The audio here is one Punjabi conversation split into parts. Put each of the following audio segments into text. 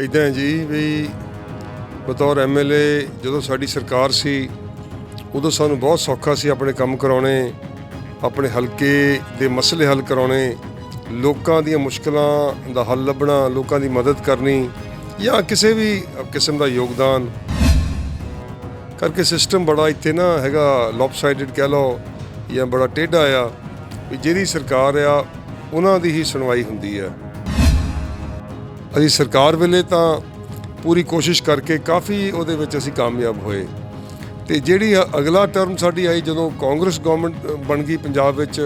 ਇੱਦਾਂ ਹੈ ਜੀ ਵੀ ਬਤੌਰ MLA ਜਦੋਂ ਸਾਡੀ ਸਰਕਾਰ ਸੀ ਉਦੋਂ ਸਾਨੂੰ ਬਹੁਤ ਸੌਖਾ ਸੀ ਆਪਣੇ ਕੰਮ ਕਰਾਉਣੇ, ਆਪਣੇ ਹਲਕੇ ਦੇ ਮਸਲੇ ਹੱਲ ਕਰਾਉਣੇ, ਲੋਕਾਂ ਦੀਆਂ ਮੁਸ਼ਕਲਾਂ ਦਾ ਹੱਲ ਲੱਭਣਾ, ਲੋਕਾਂ ਦੀ ਮਦਦ ਕਰਨੀ ਜਾਂ ਕਿਸੇ ਵੀ ਕਿਸਮ ਦਾ ਯੋਗਦਾਨ ਕਰਕੇ। ਸਿਸਟਮ ਬੜਾ ਇੱਥੇ ਨਾ ਹੈਗਾ ਲੌਪਸਾਈਡਡ ਕਹਿ ਲਓ ਜਾਂ ਬੜਾ ਟੇਢਾ ਆ ਵੀ ਜਿਹੜੀ ਸਰਕਾਰ ਆ ਉਹਨਾਂ ਦੀ ਹੀ ਸੁਣਵਾਈ ਹੁੰਦੀ ਹੈ। ਅਸੀਂ ਸਰਕਾਰ ਵੇਲੇ ਤਾਂ ਪੂਰੀ ਕੋਸ਼ਿਸ਼ ਕਰਕੇ ਕਾਫੀ ਉਹਦੇ ਵਿੱਚ ਅਸੀਂ ਕਾਮਯਾਬ ਹੋਏ, ਅਤੇ ਜਿਹੜੀ ਅਗਲਾ ਟਰਮ ਸਾਡੀ ਆਈ ਜਦੋਂ ਕਾਂਗਰਸ ਗੌਰਮੈਂਟ ਬਣ ਗਈ, ਪੰਜਾਬ ਵਿੱਚ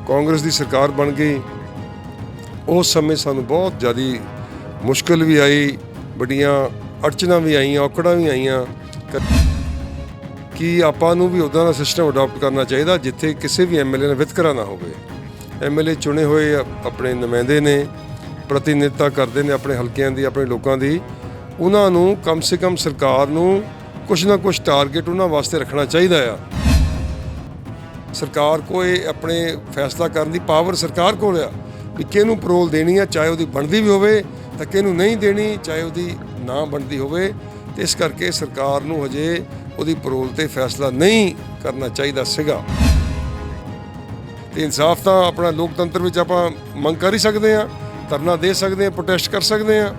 ਕਾਂਗਰਸ ਦੀ ਸਰਕਾਰ ਬਣ ਗਈ, ਉਸ ਸਮੇਂ ਸਾਨੂੰ ਬਹੁਤ ਜ਼ਿਆਦਾ ਮੁਸ਼ਕਿਲ ਵੀ ਆਈ, ਵੱਡੀਆਂ ਅੜਚਨਾਂ ਵੀ ਆਈਆਂ, ਔਕੜਾਂ ਵੀ ਆਈਆਂ ਕਿ ਆਪਾਂ ਨੂੰ ਵੀ ਉੱਦਾਂ ਦਾ ਸਿਸਟਮ ਅਡਾਪਟ ਕਰਨਾ ਚਾਹੀਦਾ ਜਿੱਥੇ ਕਿਸੇ ਵੀ MLA ਨਾਲ ਵਿਤਕਰਾ ਨਾ ਹੋਵੇ। MLA ਚੁਣੇ ਹੋਏ ਆਪਣੇ ਨੁਮਾਇੰਦੇ ਨੇ, ਪ੍ਰਤੀਨਿਧਤਾ ਕਰਦੇ ਨੇ ਆਪਣੇ ਹਲਕਿਆਂ ਦੀ, ਆਪਣੇ ਲੋਕਾਂ ਦੀ। ਉਹਨਾਂ ਨੂੰ ਕਮ ਸੇ ਕਮ ਸਰਕਾਰ ਨੂੰ ਕੁਛ ਨਾ ਕੁਛ ਟਾਰਗੇਟ ਉਹਨਾਂ ਵਾਸਤੇ ਰੱਖਣਾ ਚਾਹੀਦਾ ਆ। ਸਰਕਾਰ ਕੋਲ ਆਪਣੇ ਫੈਸਲਾ ਕਰਨ ਦੀ ਪਾਵਰ ਸਰਕਾਰ ਕੋਲ ਆ ਵੀ ਕਿਹਨੂੰ ਪਰੋਲ ਦੇਣੀ ਆ, ਚਾਹੇ ਉਹਦੀ ਬਣਦੀ ਵੀ ਹੋਵੇ, ਤਾਂ ਕਿਹਨੂੰ ਨਹੀਂ ਦੇਣੀ, ਚਾਹੇ ਉਹਦੀ ਨਾ ਬਣਦੀ ਹੋਵੇ। ਅਤੇ ਇਸ ਕਰਕੇ ਸਰਕਾਰ ਨੂੰ ਹਜੇ ਉਹਦੀ ਪਰੋਲ 'ਤੇ ਫੈਸਲਾ ਨਹੀਂ ਕਰਨਾ ਚਾਹੀਦਾ ਸੀਗਾ। ਅਤੇ ਇਨਸਾਫ ਤਾਂ ਆਪਣਾ ਲੋਕਤੰਤਰ ਵਿੱਚ ਆਪਾਂ ਮੰਗ ਕਰ ਹੀ ਸਕਦੇ ਹਾਂ, ਧਰਨਾ ਦੇ ਸਕਦੇ ਹਾਂ, ਪ੍ਰੋਟੈਸਟ ਕਰ ਸਕਦੇ ਹਾਂ।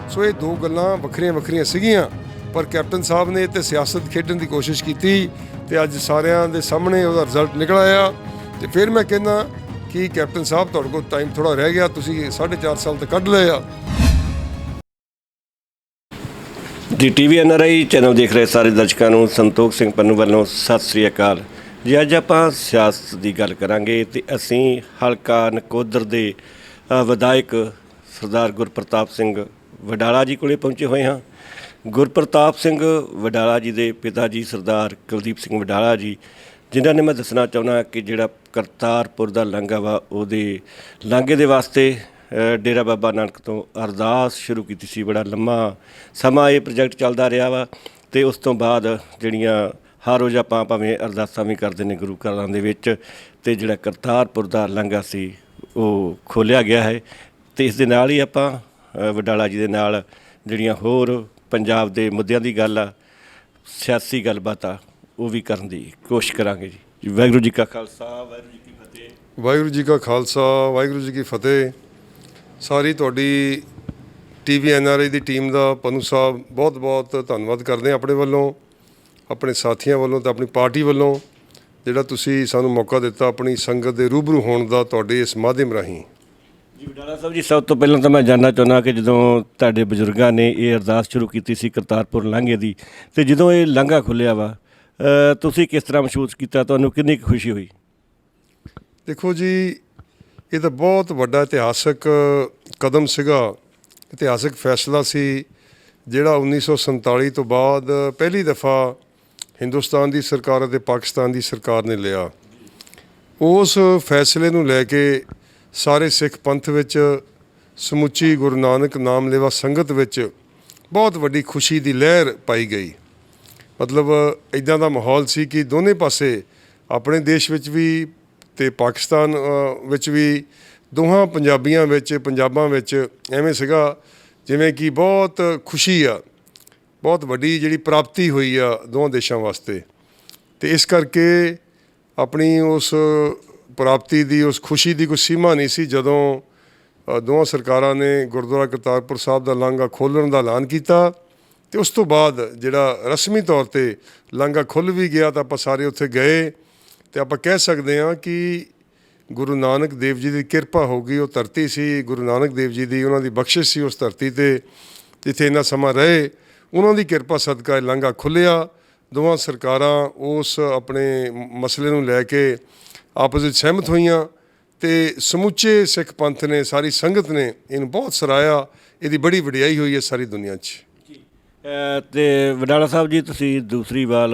ਸੋ ਇਹ ਦੋ ਗੱਲਾਂ ਵੱਖਰੀਆਂ ਵੱਖਰੀਆਂ ਸੀਗੀਆਂ, ਪਰ ਕੈਪਟਨ ਸਾਹਿਬ ਨੇ ਤੇ ਸਿਆਸਤ ਖੇਡਣ ਦੀ ਕੋਸ਼ਿਸ਼ ਕੀਤੀ ਅਤੇ ਅੱਜ ਸਾਰਿਆਂ ਦੇ ਸਾਹਮਣੇ ਉਹਦਾ ਰਿਜ਼ਲਟ ਨਿਕਲ ਆਇਆ। ਅਤੇ ਫਿਰ ਮੈਂ ਕਹਿੰਦਾ ਕਿ ਕੈਪਟਨ ਸਾਹਿਬ ਤੁਹਾਡੇ ਕੋਲ ਟਾਈਮ ਥੋੜ੍ਹਾ ਰਹਿ ਗਿਆ, ਤੁਸੀਂ 4.5 ਸਾਲ ਤਾਂ ਕੱਢ ਲਏ ਆ। ਜੀ TV NRI ਚੈਨਲ ਦੇਖ ਰਹੇ ਸਾਰੇ ਦਰਸ਼ਕਾਂ ਨੂੰ ਸੰਤੋਖ ਸਿੰਘ ਪੰਨੂ ਵੱਲੋਂ ਸਤਿ ਸ੍ਰੀ ਅਕਾਲ ਜੀ। ਅੱਜ ਆਪਾਂ ਸਿਆਸਤ ਦੀ ਗੱਲ ਕਰਾਂਗੇ ਅਤੇ ਅਸੀਂ ਹਲਕਾ ਨਕੋਦਰ ਦੇ ਵਿਧਾਇਕ ਸਰਦਾਰ ਗੁਰਪ੍ਰਤਾਪ ਸਿੰਘ ਵਡਾਲਾ ਜੀ ਕੋਲੇ ਪਹੁੰਚੇ ਹੋਏ ਹਾਂ। ਗੁਰਪ੍ਰਤਾਪ ਸਿੰਘ ਵਡਾਲਾ ਜੀ ਦੇ ਪਿਤਾ ਜੀ ਸਰਦਾਰ ਕੁਲਦੀਪ ਸਿੰਘ ਵਡਾਲਾ ਜੀ, ਜਿਨ੍ਹਾਂ ਨੇ ਮੈਂ ਦੱਸਣਾ ਚਾਹੁੰਦਾ ਕਿ ਜਿਹੜਾ ਕਰਤਾਰਪੁਰ ਦਾ ਲਾਂਘਾ ਵਾ, ਉਹਦੇ ਲਾਂਘੇ ਦੇ ਵਾਸਤੇ ਡੇਰਾ ਬਾਬਾ ਨਾਨਕ ਤੋਂ ਅਰਦਾਸ ਸ਼ੁਰੂ ਕੀਤੀ ਸੀ। ਬੜਾ ਲੰਮਾ ਸਮਾਂ ਇਹ ਪ੍ਰੋਜੈਕਟ ਚੱਲਦਾ ਰਿਹਾ ਵਾ, ਅਤੇ ਉਸ ਤੋਂ ਬਾਅਦ ਜਿਹੜੀਆਂ ਹਰ ਰੋਜ਼ ਆਪਾਂ ਭਾਵੇਂ ਅਰਦਾਸਾਂ ਵੀ ਕਰਦੇ ਨੇ ਗੁਰੂ ਘਰਾਂ ਦੇ ਵਿੱਚ, ਅਤੇ ਜਿਹੜਾ ਕਰਤਾਰਪੁਰ ਦਾ ਲਾਂਘਾ ਸੀ ਉਹ ਖੋਲ੍ਹਿਆ ਗਿਆ ਹੈ। ਅਤੇ ਇਸ ਦੇ ਨਾਲ ਹੀ ਆਪਾਂ ਵਡਾਲਾ ਜੀ ਦੇ ਨਾਲ ਜਿਹੜੀਆਂ ਹੋਰ ਪੰਜਾਬ ਦੇ ਮੁੱਦਿਆਂ ਦੀ ਗੱਲ ਆ, ਸਿਆਸੀ ਗੱਲਬਾਤ ਆ, ਉਹ ਵੀ ਕਰਨ ਦੀ ਕੋਸ਼ਿਸ਼ ਕਰਾਂਗੇ ਜੀ। ਵਾਹਿਗੁਰੂ ਜੀ ਕਾ ਖਾਲਸਾ, ਵਾਹਿਗੁਰੂ ਜੀ ਕੀ ਫਤਿਹ। ਵਾਹਿਗੁਰੂ ਜੀ ਕਾ ਖਾਲਸਾ, ਵਾਹਿਗੁਰੂ ਜੀ ਕੀ ਫਤਿਹ। ਸਾਰੀ ਤੁਹਾਡੀ TV NRI ਦੀ ਟੀਮ ਦਾ ਪੰਨੂ ਸਾਹਿਬ ਬਹੁਤ ਬਹੁਤ ਧੰਨਵਾਦ ਕਰਦੇ ਹਾਂ ਆਪਣੇ ਵੱਲੋਂ, ਆਪਣੇ ਸਾਥੀਆਂ ਵੱਲੋਂ ਅਤੇ ਆਪਣੀ ਪਾਰਟੀ ਵੱਲੋਂ, ਜਿਹੜਾ ਤੁਸੀਂ ਸਾਨੂੰ ਮੌਕਾ ਦਿੱਤਾ ਆਪਣੀ ਸੰਗਤ ਦੇ ਰੂਬਰੂ ਹੋਣ ਦਾ ਤੁਹਾਡੇ ਇਸ ਮਾਧਿਅਮ ਰਾਹੀਂ। ਜੀ ਵਡਾਲਾ ਸਾਹਿਬ ਜੀ, ਸਭ ਤੋਂ ਪਹਿਲਾਂ ਤਾਂ ਮੈਂ ਜਾਣਨਾ ਚਾਹੁੰਦਾ ਕਿ ਜਦੋਂ ਤੁਹਾਡੇ ਬਜ਼ੁਰਗਾਂ ਨੇ ਇਹ ਅਰਦਾਸ ਸ਼ੁਰੂ ਕੀਤੀ ਸੀ ਕਰਤਾਰਪੁਰ ਲਾਂਘੇ ਦੀ, ਅਤੇ ਜਦੋਂ ਇਹ ਲਾਂਘਾ ਖੁੱਲ੍ਹਿਆ ਵਾ, ਤੁਸੀਂ ਕਿਸ ਤਰ੍ਹਾਂ ਮਹਿਸੂਸ ਕੀਤਾ, ਤੁਹਾਨੂੰ ਕਿੰਨੀ ਕੁ ਖੁਸ਼ੀ ਹੋਈ? ਦੇਖੋ ਜੀ, ਇਹ ਤਾਂ ਬਹੁਤ ਵੱਡਾ ਇਤਿਹਾਸਕ ਕਦਮ ਸੀਗਾ, ਇਤਿਹਾਸਕ ਫੈਸਲਾ ਸੀ, ਜਿਹੜਾ 1947 ਤੋਂ ਬਾਅਦ ਪਹਿਲੀ ਦਫਾ ਹਿੰਦੁਸਤਾਨ ਦੀ ਸਰਕਾਰ ਅਤੇ ਪਾਕਿਸਤਾਨ ਦੀ ਸਰਕਾਰ ਨੇ ਲਿਆ। ਉਸ ਫੈਸਲੇ ਨੂੰ ਲੈ ਕੇ ਸਾਰੇ ਸਿੱਖ ਪੰਥ ਵਿੱਚ, ਸਮੁੱਚੀ ਗੁਰੂ ਨਾਨਕ ਨਾਮ ਲੇਵਾ ਸੰਗਤ ਵਿੱਚ ਬਹੁਤ ਵੱਡੀ ਖੁਸ਼ੀ ਦੀ ਲਹਿਰ ਪਾਈ ਗਈ। ਮਤਲਬ ਇੱਦਾਂ ਦਾ ਮਾਹੌਲ ਸੀ ਕਿ ਦੋਨੇ ਪਾਸੇ, ਆਪਣੇ ਦੇਸ਼ ਵਿੱਚ ਵੀ ਅਤੇ ਪਾਕਿਸਤਾਨ ਵਿੱਚ ਵੀ, ਦੋਹਾਂ ਪੰਜਾਬਾਂ ਵਿੱਚ ਐਵੇਂ ਸੀਗਾ ਜਿਵੇਂ ਕਿ ਬਹੁਤ ਖੁਸ਼ੀ ਆ, ਬਹੁਤ ਵੱਡੀ ਜਿਹੜੀ ਪ੍ਰਾਪਤੀ ਹੋਈ ਆ ਦੋਵਾਂ ਦੇਸ਼ਾਂ ਵਾਸਤੇ। ਅਤੇ ਇਸ ਕਰਕੇ ਆਪਣੀ ਉਸ ਪ੍ਰਾਪਤੀ ਦੀ, ਉਸ ਖੁਸ਼ੀ ਦੀ ਕੋਈ ਸੀਮਾ ਨਹੀਂ ਸੀ ਜਦੋਂ ਦੋਵਾਂ ਸਰਕਾਰਾਂ ਨੇ ਗੁਰਦੁਆਰਾ ਕਰਤਾਰਪੁਰ ਸਾਹਿਬ ਦਾ ਲਾਂਘਾ ਖੋਲ੍ਹਣ ਦਾ ਐਲਾਨ ਕੀਤਾ। ਅਤੇ ਉਸ ਤੋਂ ਬਾਅਦ ਜਿਹੜਾ ਰਸਮੀ ਤੌਰ 'ਤੇ ਲਾਂਘਾ ਖੁੱਲ੍ਹ ਵੀ ਗਿਆ ਤਾਂ ਆਪਾਂ ਸਾਰੇ ਉੱਥੇ ਗਏ, ਅਤੇ ਆਪਾਂ ਕਹਿ ਸਕਦੇ ਹਾਂ ਕਿ ਗੁਰੂ ਨਾਨਕ ਦੇਵ ਜੀ ਦੀ ਕਿਰਪਾ ਹੋ ਗਈ। ਉਹ ਧਰਤੀ ਸੀ ਗੁਰੂ ਨਾਨਕ ਦੇਵ ਜੀ ਦੀ, ਉਹਨਾਂ ਦੀ ਬਖਸ਼ਿਸ਼ ਸੀ ਉਸ ਧਰਤੀ 'ਤੇ ਜਿੱਥੇ ਇੰਨਾ ਸਮਾਂ ਰਹੇ। ਉਹਨਾਂ ਦੀ ਕਿਰਪਾ ਸਦਕਾ ਇਹ ਲਾਂਘਾ ਖੁੱਲ੍ਹਿਆ। ਦੋਵਾਂ ਸਰਕਾਰਾਂ ਉਸ ਆਪਣੇ ਮਸਲੇ ਨੂੰ ਲੈ ਕੇ ਆਪਸ ਵਿੱਚ ਸਹਿਮਤ ਹੋਈਆਂ, ਅਤੇ ਸਮੁੱਚੇ ਸਿੱਖ ਪੰਥ ਨੇ, ਸਾਰੀ ਸੰਗਤ ਨੇ ਇਹਨੂੰ ਬਹੁਤ ਸਰਾਹਿਆ। ਇਹਦੀ ਬੜੀ ਵਡਿਆਈ ਹੋਈ ਹੈ ਸਾਰੀ ਦੁਨੀਆ 'ਚ। ਅਤੇ ਵਡਾਲਾ ਸਾਹਿਬ ਜੀ, ਤੁਸੀਂ ਦੂਸਰੀ ਵਾਰ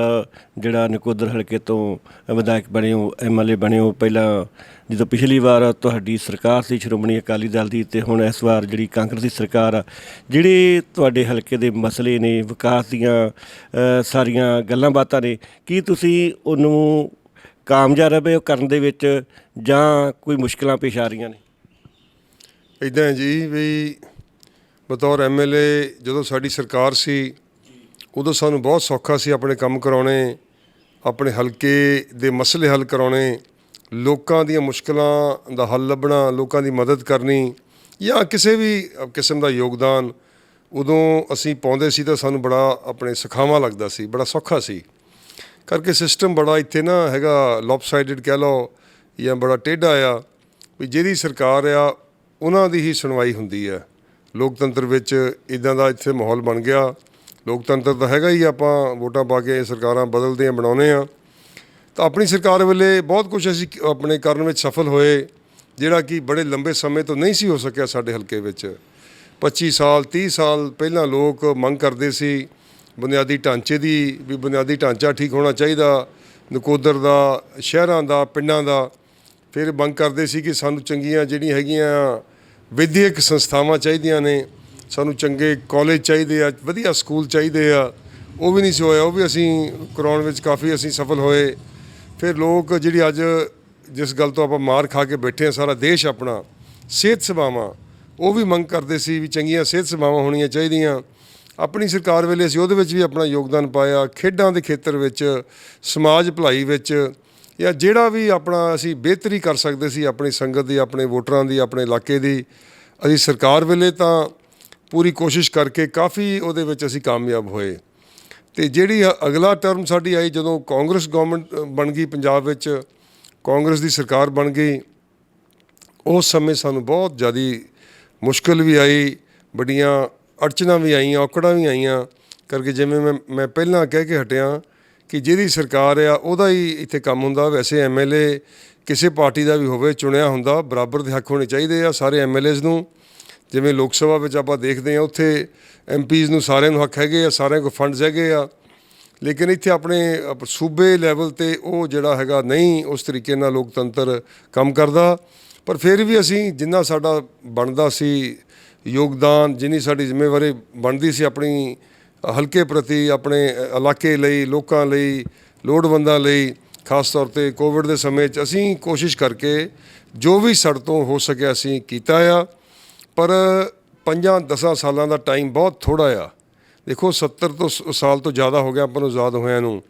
ਜਿਹੜਾ ਨਕੋਦਰ ਹਲਕੇ ਤੋਂ ਵਿਧਾਇਕ ਬਣੇ ਹੋ, MLA ਬਣੇ ਹੋ। ਪਹਿਲਾਂ ਜਦੋਂ ਪਿਛਲੀ ਵਾਰ ਤੁਹਾਡੀ ਸਰਕਾਰ ਸੀ ਸ਼੍ਰੋਮਣੀ ਅਕਾਲੀ ਦਲ ਦੀ, ਅਤੇ ਹੁਣ ਇਸ ਵਾਰ ਜਿਹੜੀ ਕਾਂਗਰਸ ਦੀ ਸਰਕਾਰ ਆ, ਜਿਹੜੇ ਤੁਹਾਡੇ ਹਲਕੇ ਦੇ ਮਸਲੇ ਨੇ, ਵਿਕਾਸ ਦੀਆਂ ਸਾਰੀਆਂ ਗੱਲਾਂ ਬਾਤਾਂ ਨੇ, ਕੀ ਤੁਸੀਂ ਉਹਨੂੰ ਕਾਮਯਾਬ ਰਹੇ ਹੋ ਕਰਨ ਦੇ ਵਿੱਚ, ਜਾਂ ਕੋਈ ਮੁਸ਼ਕਿਲਾਂ ਪੇਸ਼ ਆ ਰਹੀਆਂ ਨੇ? ਇੱਦਾਂ ਜੀ ਵੀ ਬਤੌਰ ਐਮਐਲਏ ਜਦੋਂ ਸਾਡੀ ਸਰਕਾਰ ਸੀ ਉਦੋਂ ਸਾਨੂੰ ਬਹੁਤ ਸੌਖਾ ਸੀ ਆਪਣੇ ਕੰਮ ਕਰਾਉਣੇ, ਆਪਣੇ ਹਲਕੇ ਦੇ ਮਸਲੇ ਹੱਲ ਕਰਾਉਣੇ, ਲੋਕਾਂ ਦੀਆਂ ਮੁਸ਼ਕਲਾਂ ਦਾ ਹੱਲ ਲੱਭਣਾ, ਲੋਕਾਂ ਦੀ ਮਦਦ ਕਰਨੀ ਜਾਂ ਕਿਸੇ ਵੀ ਕਿਸਮ ਦਾ ਯੋਗਦਾਨ ਉਦੋਂ ਅਸੀਂ ਪਾਉਂਦੇ ਸੀ ਤਾਂ ਸਾਨੂੰ ਬੜਾ ਆਪਣੇ ਸੁਖਾਵਾਂ ਲੱਗਦਾ ਸੀ, ਬੜਾ ਸੌਖਾ ਸੀ। ਕਰਕੇ ਸਿਸਟਮ ਬੜਾ ਇੱਥੇ ਨਾ ਹੈਗਾ ਲੌਪਸਾਈਡਡ ਕਹਿ ਲਓ ਜਾਂ ਬੜਾ ਟੇਢਾ ਆ ਵੀ ਜਿਹਦੀ ਸਰਕਾਰ ਆ ਉਹਨਾਂ ਦੀ ਹੀ ਸੁਣਵਾਈ ਹੁੰਦੀ ਹੈ। ਲੋਕਤੰਤਰ ਵਿੱਚ ਇੱਦਾਂ ਦਾ ਇੱਥੇ ਮਾਹੌਲ ਬਣ ਗਿਆ। ਲੋਕਤੰਤਰ ਤਾਂ ਹੈਗਾ ਹੀ, ਆਪਾਂ ਵੋਟਾਂ ਪਾ ਕੇ ਸਰਕਾਰਾਂ ਬਦਲਦੇ ਹਾਂ, ਬਣਾਉਂਦੇ ਹਾਂ। ਤਾਂ ਆਪਣੀ ਸਰਕਾਰ ਵੇਲੇ ਬਹੁਤ ਕੁਝ ਅਸੀਂ ਆਪਣੇ ਕਰਨ ਵਿੱਚ ਸਫਲ ਹੋਏ, ਜਿਹੜਾ ਕਿ ਬੜੇ ਲੰਬੇ ਸਮੇਂ ਤੋਂ ਨਹੀਂ ਸੀ ਹੋ ਸਕਿਆ ਸਾਡੇ ਹਲਕੇ ਵਿੱਚ। 25 ਸਾਲ 30 ਸਾਲ ਪਹਿਲਾਂ ਲੋਕ ਮੰਗ ਕਰਦੇ ਸੀ ਬੁਨਿਆਦੀ ਢਾਂਚੇ ਦੀ, ਵੀ ਬੁਨਿਆਦੀ ਢਾਂਚਾ ਠੀਕ ਹੋਣਾ ਚਾਹੀਦਾ, ਨਕੋਦਰ ਦਾ, ਸ਼ਹਿਰਾਂ ਦਾ, ਪਿੰਡਾਂ ਦਾ। ਫਿਰ ਮੰਗ ਕਰਦੇ ਸੀ ਕਿ ਸਾਨੂੰ ਚੰਗੀਆਂ ਜਿਹੜੀਆਂ ਹੈਗੀਆਂ ਵਿਦਿਅਕ ਸੰਸਥਾਵਾਂ ਚਾਹੀਦੀਆਂ ਨੇ, ਸਾਨੂੰ ਚੰਗੇ ਕਾਲਜ ਚਾਹੀਦੇ ਆ, ਵਧੀਆ ਸਕੂਲ ਚਾਹੀਦੇ ਆ। ਉਹ ਵੀ ਨਹੀਂ ਸੀ ਹੋਇਆ, ਉਹ ਵੀ ਅਸੀਂ ਕਰਾਉਣ ਵਿੱਚ ਕਾਫੀ ਅਸੀਂ ਸਫਲ ਹੋਏ। ਫਿਰ ਲੋਕ ਜਿਹੜੀ ਅੱਜ ਜਿਸ ਗੱਲ ਤੋਂ ਆਪਾਂ ਮਾਰ ਖਾ ਕੇ ਬੈਠੇ ਹਾਂ ਸਾਰਾ ਦੇਸ਼ ਆਪਣਾ, ਸਿਹਤ ਸੇਵਾਵਾਂ, ਉਹ ਵੀ ਮੰਗ ਕਰਦੇ ਸੀ ਵੀ ਚੰਗੀਆਂ ਸਿਹਤ ਸੇਵਾਵਾਂ ਹੋਣੀਆਂ ਚਾਹੀਦੀਆਂ। ਆਪਣੀ ਸਰਕਾਰ ਵੇਲੇ ਅਸੀਂ ਉਹਦੇ ਵਿੱਚ ਵੀ ਆਪਣਾ ਯੋਗਦਾਨ ਪਾਇਆ। ਖੇਡਾਂ ਦੇ ਖੇਤਰ ਵਿੱਚ, ਸਮਾਜ ਭਲਾਈ ਵਿੱਚ, ਜਾਂ ਜਿਹੜਾ ਵੀ ਆਪਣਾ ਅਸੀਂ ਬਿਹਤਰੀ ਕਰ ਸਕਦੇ ਸੀ ਆਪਣੀ ਸੰਗਤ ਦੀ, ਆਪਣੇ ਵੋਟਰਾਂ ਦੀ, ਆਪਣੇ ਇਲਾਕੇ ਦੀ, ਅਸੀਂ ਸਰਕਾਰ ਵੇਲੇ ਤਾਂ ਪੂਰੀ ਕੋਸ਼ਿਸ਼ ਕਰਕੇ ਕਾਫੀ ਉਹਦੇ ਵਿੱਚ ਅਸੀਂ ਕਾਮਯਾਬ ਹੋਏ। ਅਤੇ ਜਿਹੜੀ ਅਗਲਾ ਟਰਮ ਸਾਡੀ ਆਈ ਜਦੋਂ ਕਾਂਗਰਸ ਗੌਰਮੈਂਟ ਬਣ ਗਈ ਪੰਜਾਬ ਵਿੱਚ, ਕਾਂਗਰਸ ਦੀ ਸਰਕਾਰ ਬਣ ਗਈ, ਉਸ ਸਮੇਂ ਸਾਨੂੰ ਬਹੁਤ ਜ਼ਿਆਦਾ ਮੁਸ਼ਕਿਲ ਵੀ ਆਈ, ਵੱਡੀਆਂ ਅੜਚਨਾਂ ਵੀ ਆਈਆਂ, ਔਕੜਾਂ ਵੀ ਆਈਆਂ। ਕਰਕੇ ਜਿਵੇਂ ਮੈਂ ਪਹਿਲਾਂ ਕਹਿ ਕੇ ਹਟਿਆ ਕਿ ਜਿਹਦੀ ਸਰਕਾਰ ਆ ਉਹਦਾ ਹੀ ਇੱਥੇ ਕੰਮ ਹੁੰਦਾ। ਵੈਸੇ ਐਮਐਲਏ ਕਿਸੇ ਪਾਰਟੀ ਦਾ ਵੀ ਹੋਵੇ ਚੁਣਿਆ ਹੁੰਦਾ, ਬਰਾਬਰ ਦੇ ਹੱਕ ਹੋਣੇ ਚਾਹੀਦੇ ਆ ਸਾਰੇ ਐਮਐਲਏਜ਼ ਨੂੰ। ਜਿਵੇਂ ਲੋਕ ਸਭਾ ਵਿੱਚ ਆਪਾਂ ਦੇਖਦੇ ਹਾਂ ਉੱਥੇ ਐਮਪੀਜ਼ ਨੂੰ ਸਾਰਿਆਂ ਨੂੰ ਹੱਕ ਹੈਗੇ ਆ, ਸਾਰਿਆਂ ਕੋਲ ਫੰਡਸ ਹੈਗੇ ਆ। ਲੇਕਿਨ ਇੱਥੇ ਆਪਣੇ ਸੂਬੇ ਲੈਵਲ 'ਤੇ ਉਹ ਜਿਹੜਾ ਹੈਗਾ ਨਹੀਂ ਉਸ ਤਰੀਕੇ ਨਾਲ ਲੋਕਤੰਤਰ ਕੰਮ ਕਰਦਾ। ਪਰ ਫਿਰ ਵੀ ਅਸੀਂ ਜਿੰਨਾ ਸਾਡਾ ਬਣਦਾ ਸੀ ਯੋਗਦਾਨ, ਜਿੰਨੀ ਸਾਡੀ ਜ਼ਿੰਮੇਵਾਰੀ ਬਣਦੀ ਸੀ ਆਪਣੀ ਹਲਕੇ ਪ੍ਰਤੀ, ਆਪਣੇ ਇਲਾਕੇ ਲਈ, ਲੋਕਾਂ ਲਈ, ਲੋੜਵੰਦਾਂ ਲਈ, ਖਾਸ ਤੌਰ 'ਤੇ ਕੋਵਿਡ ਦੇ ਸਮੇਂ 'ਚ ਅਸੀਂ ਕੋਸ਼ਿਸ਼ ਕਰਕੇ ਜੋ ਵੀ ਸਾਡੇ ਤੋਂ ਹੋ ਸਕਿਆ ਅਸੀਂ ਕੀਤਾ ਆ। ਪਰ 5-10 ਸਾਲਾਂ ਦਾ ਟਾਈਮ ਬਹੁਤ ਥੋੜ੍ਹਾ ਆ। ਦੇਖੋ 70 ਸਾਲ ਤੋਂ ਜ਼ਿਆਦਾ ਹੋ ਗਿਆ ਆਪਾਂ ਨੂੰ ਆਜ਼ਾਦ ਹੋਇਆਂ ਨੂੰ।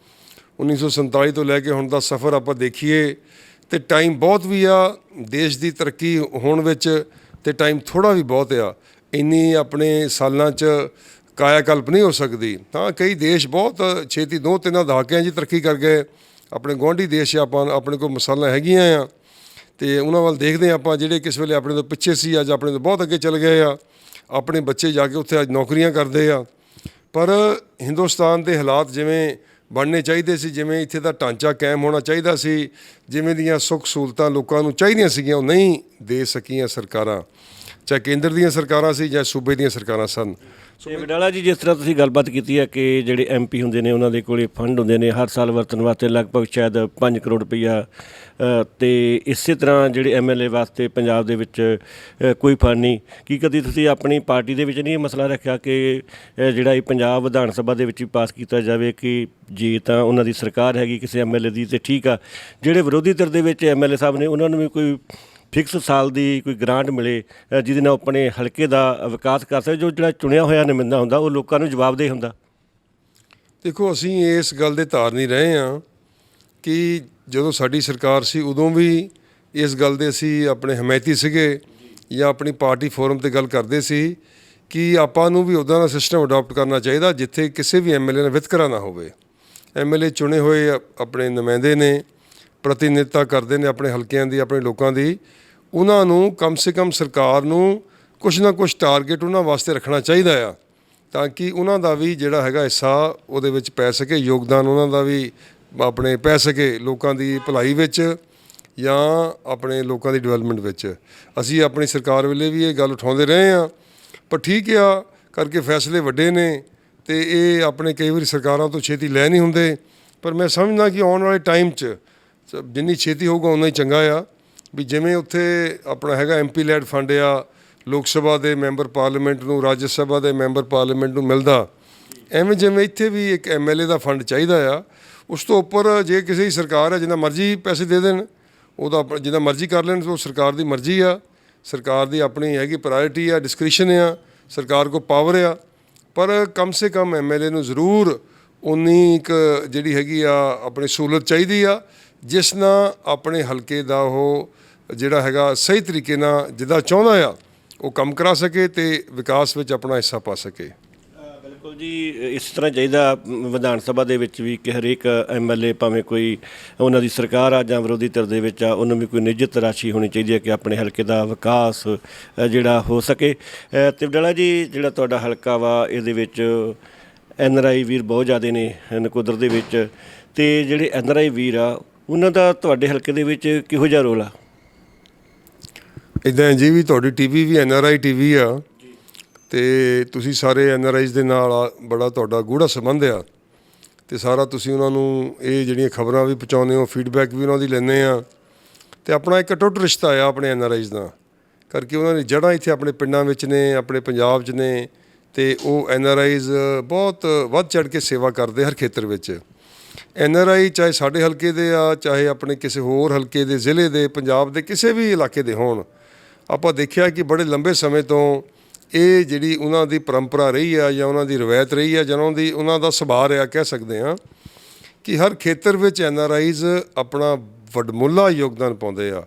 1947 ਤੋਂ ਲੈ ਕੇ ਹੁਣ ਦਾ ਸਫ਼ਰ ਆਪਾਂ ਦੇਖੀਏ ਅਤੇ ਟਾਈਮ ਬਹੁਤ ਵੀ ਆ ਦੇਸ਼ ਦੀ ਤਰੱਕੀ ਹੋਣ ਵਿੱਚ, ਅਤੇ ਟਾਈਮ ਥੋੜ੍ਹਾ ਵੀ ਬਹੁਤ ਆ। ਇੰਨੀ ਆਪਣੇ ਸਾਲਾਂ 'ਚ ਕਾਇਆ ਕਲਪ ਨਹੀਂ ਹੋ ਸਕਦੀ। ਹਾਂ, ਕਈ ਦੇਸ਼ ਬਹੁਤ ਛੇਤੀ 2-3 ਦਹਾਕਿਆਂ 'ਚ ਤਰੱਕੀ ਕਰ ਗਏ। ਆਪਣੇ ਗੁਆਂਢੀ ਦੇਸ਼ ਆਪਣੇ ਕੋਲ ਮਿਸਾਲਾਂ ਹੈਗੀਆਂ ਆ, ਅਤੇ ਉਹਨਾਂ ਵੱਲ ਦੇਖਦੇ ਹਾਂ ਆਪਾਂ, ਜਿਹੜੇ ਕਿਸ ਵੇਲੇ ਆਪਣੇ ਤੋਂ ਪਿੱਛੇ ਸੀ ਅੱਜ ਆਪਣੇ ਤੋਂ ਬਹੁਤ ਅੱਗੇ ਚਲੇ ਗਏ ਆ। ਆਪਣੇ ਬੱਚੇ ਜਾ ਕੇ ਉੱਥੇ ਅੱਜ ਨੌਕਰੀਆਂ ਕਰਦੇ ਆ। ਪਰ ਹਿੰਦੁਸਤਾਨ ਦੇ ਹਾਲਾਤ ਜਿਵੇਂ ਬਣਨੇ ਚਾਹੀਦੇ ਸੀ, ਜਿਵੇਂ ਇੱਥੇ ਦਾ ਢਾਂਚਾ ਕਾਇਮ ਹੋਣਾ ਚਾਹੀਦਾ ਸੀ, ਜਿਵੇਂ ਦੀਆਂ ਸੁੱਖ ਸਹੂਲਤਾਂ ਲੋਕਾਂ ਨੂੰ ਚਾਹੀਦੀਆਂ ਸੀਗੀਆਂ, ਉਹ ਨਹੀਂ ਦੇ ਸਕੀਆਂ ਸਰਕਾਰਾਂ, ਚਾਹੇ ਕੇਂਦਰ ਦੀਆਂ ਸਰਕਾਰਾਂ ਸੀ ਜਾਂ ਸੂਬੇ ਦੀਆਂ ਸਰਕਾਰਾਂ ਸਨ। ਸੋ ਵਡਾਲਾ ਜੀ, ਜਿਸ ਤਰ੍ਹਾਂ ਤੁਸੀਂ ਗੱਲਬਾਤ ਕੀਤੀ ਹੈ ਕਿ ਜਿਹੜੇ ਐਮਪੀ ਹੁੰਦੇ ਨੇ ਉਹਨਾਂ ਦੇ ਕੋਲੇ ਫੰਡ ਹੁੰਦੇ ਨੇ ਹਰ ਸਾਲ ਵਰਤਣ ਵਾਸਤੇ ਲਗਭਗ ਸ਼ਾਇਦ 5 ਕਰੋੜ ਰੁਪਈਆ, ਅਤੇ ਇਸੇ ਤਰ੍ਹਾਂ ਜਿਹੜੇ ਐਮਐਲਏ ਵਾਸਤੇ ਪੰਜਾਬ ਦੇ ਵਿੱਚ ਕੋਈ ਫੰਡ ਨਹੀਂ। ਕੀ ਕਦੀ ਤੁਸੀਂ ਆਪਣੀ ਪਾਰਟੀ ਦੇ ਵਿੱਚ ਨਹੀਂ ਇਹ ਮਸਲਾ ਰੱਖਿਆ ਕਿ ਜਿਹੜਾ ਇਹ ਪੰਜਾਬ ਵਿਧਾਨ ਸਭਾ ਦੇ ਵਿੱਚ ਵੀ ਪਾਸ ਕੀਤਾ ਜਾਵੇ ਕਿ ਜੇ ਤਾਂ ਉਹਨਾਂ ਦੀ ਸਰਕਾਰ ਹੈਗੀ ਕਿਸੇ ਐਮਐਲਏ ਦੀ ਤਾਂ ਠੀਕ ਆ, ਜਿਹੜੇ ਵਿਰੋਧੀ ਧਿਰ ਦੇ ਵਿੱਚ ਐਮਐਲਏ ਸਾਹਿਬ ਨੇ ਉਹਨਾਂ ਨੂੰ ਵੀ ਕੋਈ ਫਿਕਸ ਸਾਲ ਦੀ ਕੋਈ ਗ੍ਰਾਂਟ ਮਿਲੇ ਜਿਹਦੇ ਨਾਲ ਆਪਣੇ ਹਲਕੇ ਦਾ ਵਿਕਾਸ ਕਰ ਸਕੇ, ਜੋ ਜਿਹੜਾ ਚੁਣਿਆ ਹੋਇਆ ਨੁਮਾਇੰਦਾ ਹੁੰਦਾ ਉਹ ਲੋਕਾਂ ਨੂੰ ਜਵਾਬਦੇਹ ਹੁੰਦਾ। ਦੇਖੋ ਅਸੀਂ ਇਸ ਗੱਲ ਦੇ ਧਾਰਨੀ ਰਹੇ ਹਾਂ ਕਿ ਜਦੋਂ ਸਾਡੀ ਸਰਕਾਰ ਸੀ ਉਦੋਂ ਵੀ ਇਸ ਗੱਲ ਦੇ ਅਸੀਂ ਆਪਣੇ ਹਮਾਇਤੀ ਸੀਗੇ ਜਾਂ ਆਪਣੀ ਪਾਰਟੀ ਫੋਰਮ 'ਤੇ ਗੱਲ ਕਰਦੇ ਸੀ ਕਿ ਆਪਾਂ ਨੂੰ ਵੀ ਉੱਦਾਂ ਦਾ ਸਿਸਟਮ ਅਡਾਪਟ ਕਰਨਾ ਚਾਹੀਦਾ ਜਿੱਥੇ ਕਿਸੇ ਵੀ ਐਮਐਲਏ ਨਾਲ ਵਿਤਕਰਾ ਨਾ ਹੋਵੇ। ਐਮਐਲਏ ਚੁਣੇ ਹੋਏ ਆਪਣੇ ਨੁਮਾਇੰਦੇ ਨੇ, ਪ੍ਰਤੀਨਿਧਤਾ ਕਰਦੇ ਨੇ ਆਪਣੇ ਹਲਕਿਆਂ ਦੀ, ਆਪਣੇ ਲੋਕਾਂ ਦੀ। ਉਹਨਾਂ ਨੂੰ ਕਮ ਸੇ ਕਮ ਸਰਕਾਰ ਨੂੰ ਕੁਛ ਨਾ ਕੁਛ ਟਾਰਗੇਟ ਉਹਨਾਂ ਵਾਸਤੇ ਰੱਖਣਾ ਚਾਹੀਦਾ ਆ, ਤਾਂ ਕਿ ਉਹਨਾਂ ਦਾ ਵੀ ਜਿਹੜਾ ਹੈਗਾ ਹਿੱਸਾ ਉਹਦੇ ਵਿੱਚ ਪੈ ਸਕੇ, ਯੋਗਦਾਨ ਉਹਨਾਂ ਦਾ ਵੀ ਆਪਣੇ ਪੈ ਸਕੇ ਲੋਕਾਂ ਦੀ ਭਲਾਈ ਵਿੱਚ ਜਾਂ ਆਪਣੇ ਲੋਕਾਂ ਦੀ ਡਿਵੈਲਪਮੈਂਟ ਵਿੱਚ। ਅਸੀਂ ਆਪਣੀ ਸਰਕਾਰ ਵੇਲੇ ਵੀ ਇਹ ਗੱਲ ਉਠਾਉਂਦੇ ਰਹੇ ਹਾਂ। ਪਰ ਠੀਕ ਆ, ਕਰਕੇ ਫੈਸਲੇ ਵੱਡੇ ਨੇ ਅਤੇ ਇਹ ਆਪਣੇ ਕਈ ਵਾਰੀ ਸਰਕਾਰਾਂ ਤੋਂ ਛੇਤੀ ਲੈ ਨਹੀਂ ਹੁੰਦੇ। ਪਰ ਮੈਂ ਸਮਝਦਾ ਕਿ ਆਉਣ ਵਾਲੇ ਟਾਈਮ 'ਚ ਜਿੰਨੀ ਛੇਤੀ ਹੋਊਗਾ ਉਨਾ ਹੀ ਚੰਗਾ ਆ। ਵੀ ਜਿਵੇਂ ਉੱਥੇ ਆਪਣਾ ਹੈਗਾ ਐਮਪੀ ਲੈਡ ਫੰਡ ਆ, ਲੋਕ ਸਭਾ ਦੇ ਮੈਂਬਰ ਪਾਰਲੀਮੈਂਟ ਨੂੰ, ਰਾਜ ਸਭਾ ਦੇ ਮੈਂਬਰ ਪਾਰਲੀਮੈਂਟ ਨੂੰ ਮਿਲਦਾ, ਐਵੇਂ ਜਿਵੇਂ ਇੱਥੇ ਵੀ ਇੱਕ ਐਮਐਲਏ ਦਾ ਫੰਡ ਚਾਹੀਦਾ ਆ। ਉਸ ਤੋਂ ਉੱਪਰ ਜੇ ਕਿਸੇ ਦੀ ਸਰਕਾਰ ਹੈ ਜਿੰਨਾ ਮਰਜ਼ੀ ਪੈਸੇ ਦੇ ਦੇਣ, ਉਹਦਾ ਜਿੰਨਾ ਮਰਜ਼ੀ ਕਰ ਲੈਣ, ਉਹ ਸਰਕਾਰ ਦੀ ਮਰਜ਼ੀ ਆ, ਸਰਕਾਰ ਦੀ ਆਪਣੀ ਹੈਗੀ ਪ੍ਰਾਇਰਟੀ ਆ, ਡਿਸਕ੍ਰਿਸ਼ਨ ਆ। ਸਰਕਾਰ ਕੋਲ ਪਾਵਰ ਆ, ਪਰ ਕਮ ਸੇ ਕਮ ਐਮਐਲਏ ਨੂੰ ਜ਼ਰੂਰ ਉਨੀ ਕੁ ਜਿਹੜੀ ਹੈਗੀ ਆ ਆਪਣੀ ਸਹੂਲਤ ਚਾਹੀਦੀ ਆ, ਜਿਸ ਨਾਲ ਆਪਣੇ ਹਲਕੇ ਦਾ ਉਹ ਜਿਹੜਾ ਹੈਗਾ ਸਹੀ ਤਰੀਕੇ ਨਾਲ ਜਿੱਦਾਂ ਚਾਹੁੰਦਾ ਆ ਉਹ ਕੰਮ ਕਰਾ ਸਕੇ ਤੇ ਵਿਕਾਸ ਵਿੱਚ ਆਪਣਾ ਹਿੱਸਾ ਪਾ ਸਕੇ। ਬਿਲਕੁਲ ਜੀ, ਇਸ ਤਰ੍ਹਾਂ ਚਾਹੀਦਾ ਵਿਧਾਨ ਸਭਾ ਦੇ ਵਿੱਚ ਵੀ ਕਿ ਹਰੇਕ ਐਮਐਲਏ ਭਾਵੇਂ ਕੋਈ ਉਹਨਾਂ ਦੀ ਸਰਕਾਰ ਆ ਜਾਂ ਵਿਰੋਧੀ ਧਿਰ ਦੇ ਵਿੱਚ ਆ, ਉਹਨੂੰ ਵੀ ਕੋਈ ਨਿਯਤ ਰਾਸ਼ੀ ਹੋਣੀ ਚਾਹੀਦੀ ਹੈ ਕਿ ਆਪਣੇ ਹਲਕੇ ਦਾ ਵਿਕਾਸ ਜਿਹੜਾ ਹੋ ਸਕੇ। ਤੇ ਵਡਾਲਾ ਜੀ, ਜਿਹੜਾ ਤੁਹਾਡਾ ਹਲਕਾ ਵਾ ਇਹਦੇ ਵਿੱਚ ਐਨਆਰਆਈ ਵੀਰ ਬਹੁਤ ਜ਼ਿਆਦਾ ਨੇ ਨਕੋਦਰ ਦੇ ਵਿੱਚ, ਤੇ ਜਿਹੜੇ ਐਨਆਰਆਈ ਵੀਰ ਆ ਉਹਨਾਂ ਦਾ ਤੁਹਾਡੇ ਹਲਕੇ ਦੇ ਵਿੱਚ ਕਿਹੋ ਜਿਹਾ ਰੋਲ ਆ? ਇੱਦਾਂ ਜੀ ਵੀ ਤੁਹਾਡੀ ਟੀਵੀ ਵੀ ਐਨਆਰਆਈ ਟੀਵੀ ਆ ਤੇ ਤੁਸੀਂ ਸਾਰੇ ਐਨਆਰਆਈਜ਼ ਦੇ ਨਾਲ ਬੜਾ ਤੁਹਾਡਾ ਗੂੜਾ ਸੰਬੰਧ ਆ ਤੇ ਸਾਰਾ ਤੁਸੀਂ ਉਹਨਾਂ ਨੂੰ ਇਹ ਜਿਹੜੀਆਂ ਖਬਰਾਂ ਵੀ ਪਹੁੰਚਾਉਂਦੇ ਹੋ, ਫੀਡਬੈਕ ਵੀ ਉਹਨਾਂ ਦੀ ਲੈਂਦੇ ਆ ਤੇ ਆਪਣਾ ਇੱਕ ਅਟੁੱਟ ਰਿਸ਼ਤਾ ਆ ਆਪਣੇ ਐਨਆਰਆਈਜ਼ ਦਾ, ਕਰਕੇ ਉਹਨਾਂ ਦੀ ਜੜ੍ਹਾਂ ਇੱਥੇ ਆਪਣੇ ਪਿੰਡਾਂ ਵਿੱਚ ਨੇ, ਆਪਣੇ ਪੰਜਾਬ 'ਚ ਨੇ ਤੇ ਉਹ ਐਨਆਰਆਈਜ਼ ਬਹੁਤ ਵੱਧ ਚੜ੍ਹ ਕੇ ਸੇਵਾ ਕਰਦੇ ਹਰ ਖੇਤਰ ਵਿੱਚ। ਐਨਆਰਆਈ ਚਾਹੇ ਸਾਡੇ ਹਲਕੇ ਦੇ ਆ, ਚਾਹੇ ਆਪਣੇ ਕਿਸੇ ਹੋਰ ਹਲਕੇ ਦੇ, ਜ਼ਿਲ੍ਹੇ ਦੇ, ਪੰਜਾਬ ਦੇ ਕਿਸੇ ਵੀ ਇਲਾਕੇ ਦੇ ਹੋਣ, ਆਪਾਂ ਦੇਖਿਆ ਕਿ ਬੜੇ ਲੰਬੇ ਸਮੇਂ ਤੋਂ ਇਹ ਜਿਹੜੀ ਉਹਨਾਂ ਦੀ ਪਰੰਪਰਾ ਰਹੀ ਆ ਜਾਂ ਉਹਨਾਂ ਦੀ ਰਵਾਇਤ ਰਹੀ ਆ ਜਾਂ ਉਹਨਾਂ ਦਾ ਸੁਭਾਅ ਰਿਹਾ, ਕਹਿ ਸਕਦੇ ਹਾਂ ਕਿ ਹਰ ਖੇਤਰ ਵਿੱਚ ਐਨਆਰਆਈਜ਼ ਆਪਣਾ ਵਡਮੁੱਲਾ ਯੋਗਦਾਨ ਪਾਉਂਦੇ ਆ।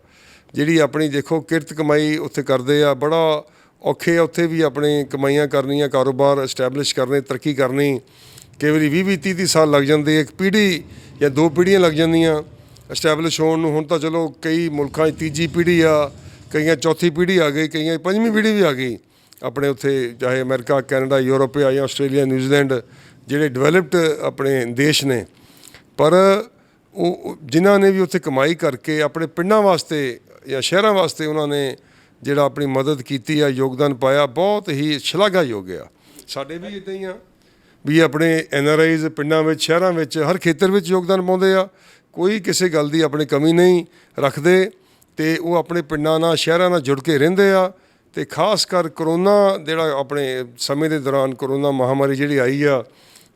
ਜਿਹੜੀ ਆਪਣੀ ਦੇਖੋ ਕਿਰਤ ਕਮਾਈ ਉੱਥੇ ਕਰਦੇ ਆ, ਬੜਾ ਔਖੇ ਆ ਉੱਥੇ ਵੀ ਆਪਣੀ ਕਮਾਈਆਂ ਕਰਨੀਆਂ, ਕਾਰੋਬਾਰ ਐਸਟੈਬਲਿਸ਼ ਕਰਨੇ, ਤਰੱਕੀ ਕਰਨੀ, ਕਈ ਵਾਰੀ 20-30 ਸਾਲ ਲੱਗ ਜਾਂਦੇ, ਇੱਕ ਪੀੜ੍ਹੀ ਜਾਂ 2 ਪੀੜ੍ਹੀਆਂ ਲੱਗ ਜਾਂਦੀਆਂ ਐਸਟੈਬਲਿਸ਼ ਹੋਣ ਨੂੰ। ਹੁਣ ਤਾਂ ਚਲੋ ਕਈ ਮੁਲਕਾਂ 'ਚ ਤੀਜੀ ਪੀੜ੍ਹੀ ਆ, ਕਈਆਂ ਚੌਥੀ ਪੀੜ੍ਹੀ ਆ ਗਈ, ਕਈਆਂ 5ਵੀਂ ਪੀੜ੍ਹੀ ਵੀ ਆ ਗਈ ਆਪਣੇ ਉੱਥੇ, ਚਾਹੇ ਅਮਰੀਕਾ, ਕੈਨੇਡਾ, ਯੂਰਪ ਆ ਜਾਂ ਆਸਟ੍ਰੇਲੀਆ, ਨਿਊਜ਼ੀਲੈਂਡ, ਜਿਹੜੇ ਡਿਵੈਲਪਡ ਆਪਣੇ ਦੇਸ਼ ਨੇ। ਪਰ ਉਹ ਜਿਨ੍ਹਾਂ ਨੇ ਵੀ ਉੱਥੇ ਕਮਾਈ ਕਰਕੇ ਆਪਣੇ ਪਿੰਡਾਂ ਵਾਸਤੇ ਜਾਂ ਸ਼ਹਿਰਾਂ ਵਾਸਤੇ ਉਹਨਾਂ ਨੇ ਜਿਹੜਾ ਆਪਣੀ ਮਦਦ ਕੀਤੀ ਆ, ਯੋਗਦਾਨ ਪਾਇਆ, ਬਹੁਤ ਹੀ ਸ਼ਲਾਘਾਯੋਗ ਆ। ਸਾਡੇ ਵੀ ਇੱਦਾਂ ਹੀ ਆ ਵੀ ਆਪਣੇ ਐਨਆਰਆਈਜ਼ ਪਿੰਡਾਂ ਵਿੱਚ, ਸ਼ਹਿਰਾਂ ਵਿੱਚ, ਹਰ ਖੇਤਰ ਵਿੱਚ ਯੋਗਦਾਨ ਪਾਉਂਦੇ ਆ, ਕੋਈ ਕਿਸੇ ਗੱਲ ਦੀ ਆਪਣੀ ਕਮੀ ਨਹੀਂ ਰੱਖਦੇ ਤੇ ਉਹ ਆਪਣੇ ਪਿੰਡਾਂ ਨਾਲ, ਸ਼ਹਿਰਾਂ ਨਾਲ ਜੁੜ ਕੇ ਰਹਿੰਦੇ ਆ। ਤੇ ਖਾਸ ਕਰ ਕਰੋਨਾ ਜਿਹੜਾ ਆਪਣੇ ਸਮੇਂ ਦੇ ਦੌਰਾਨ ਕਰੋਨਾ ਮਹਾਮਾਰੀ ਜਿਹੜੀ ਆਈ ਆ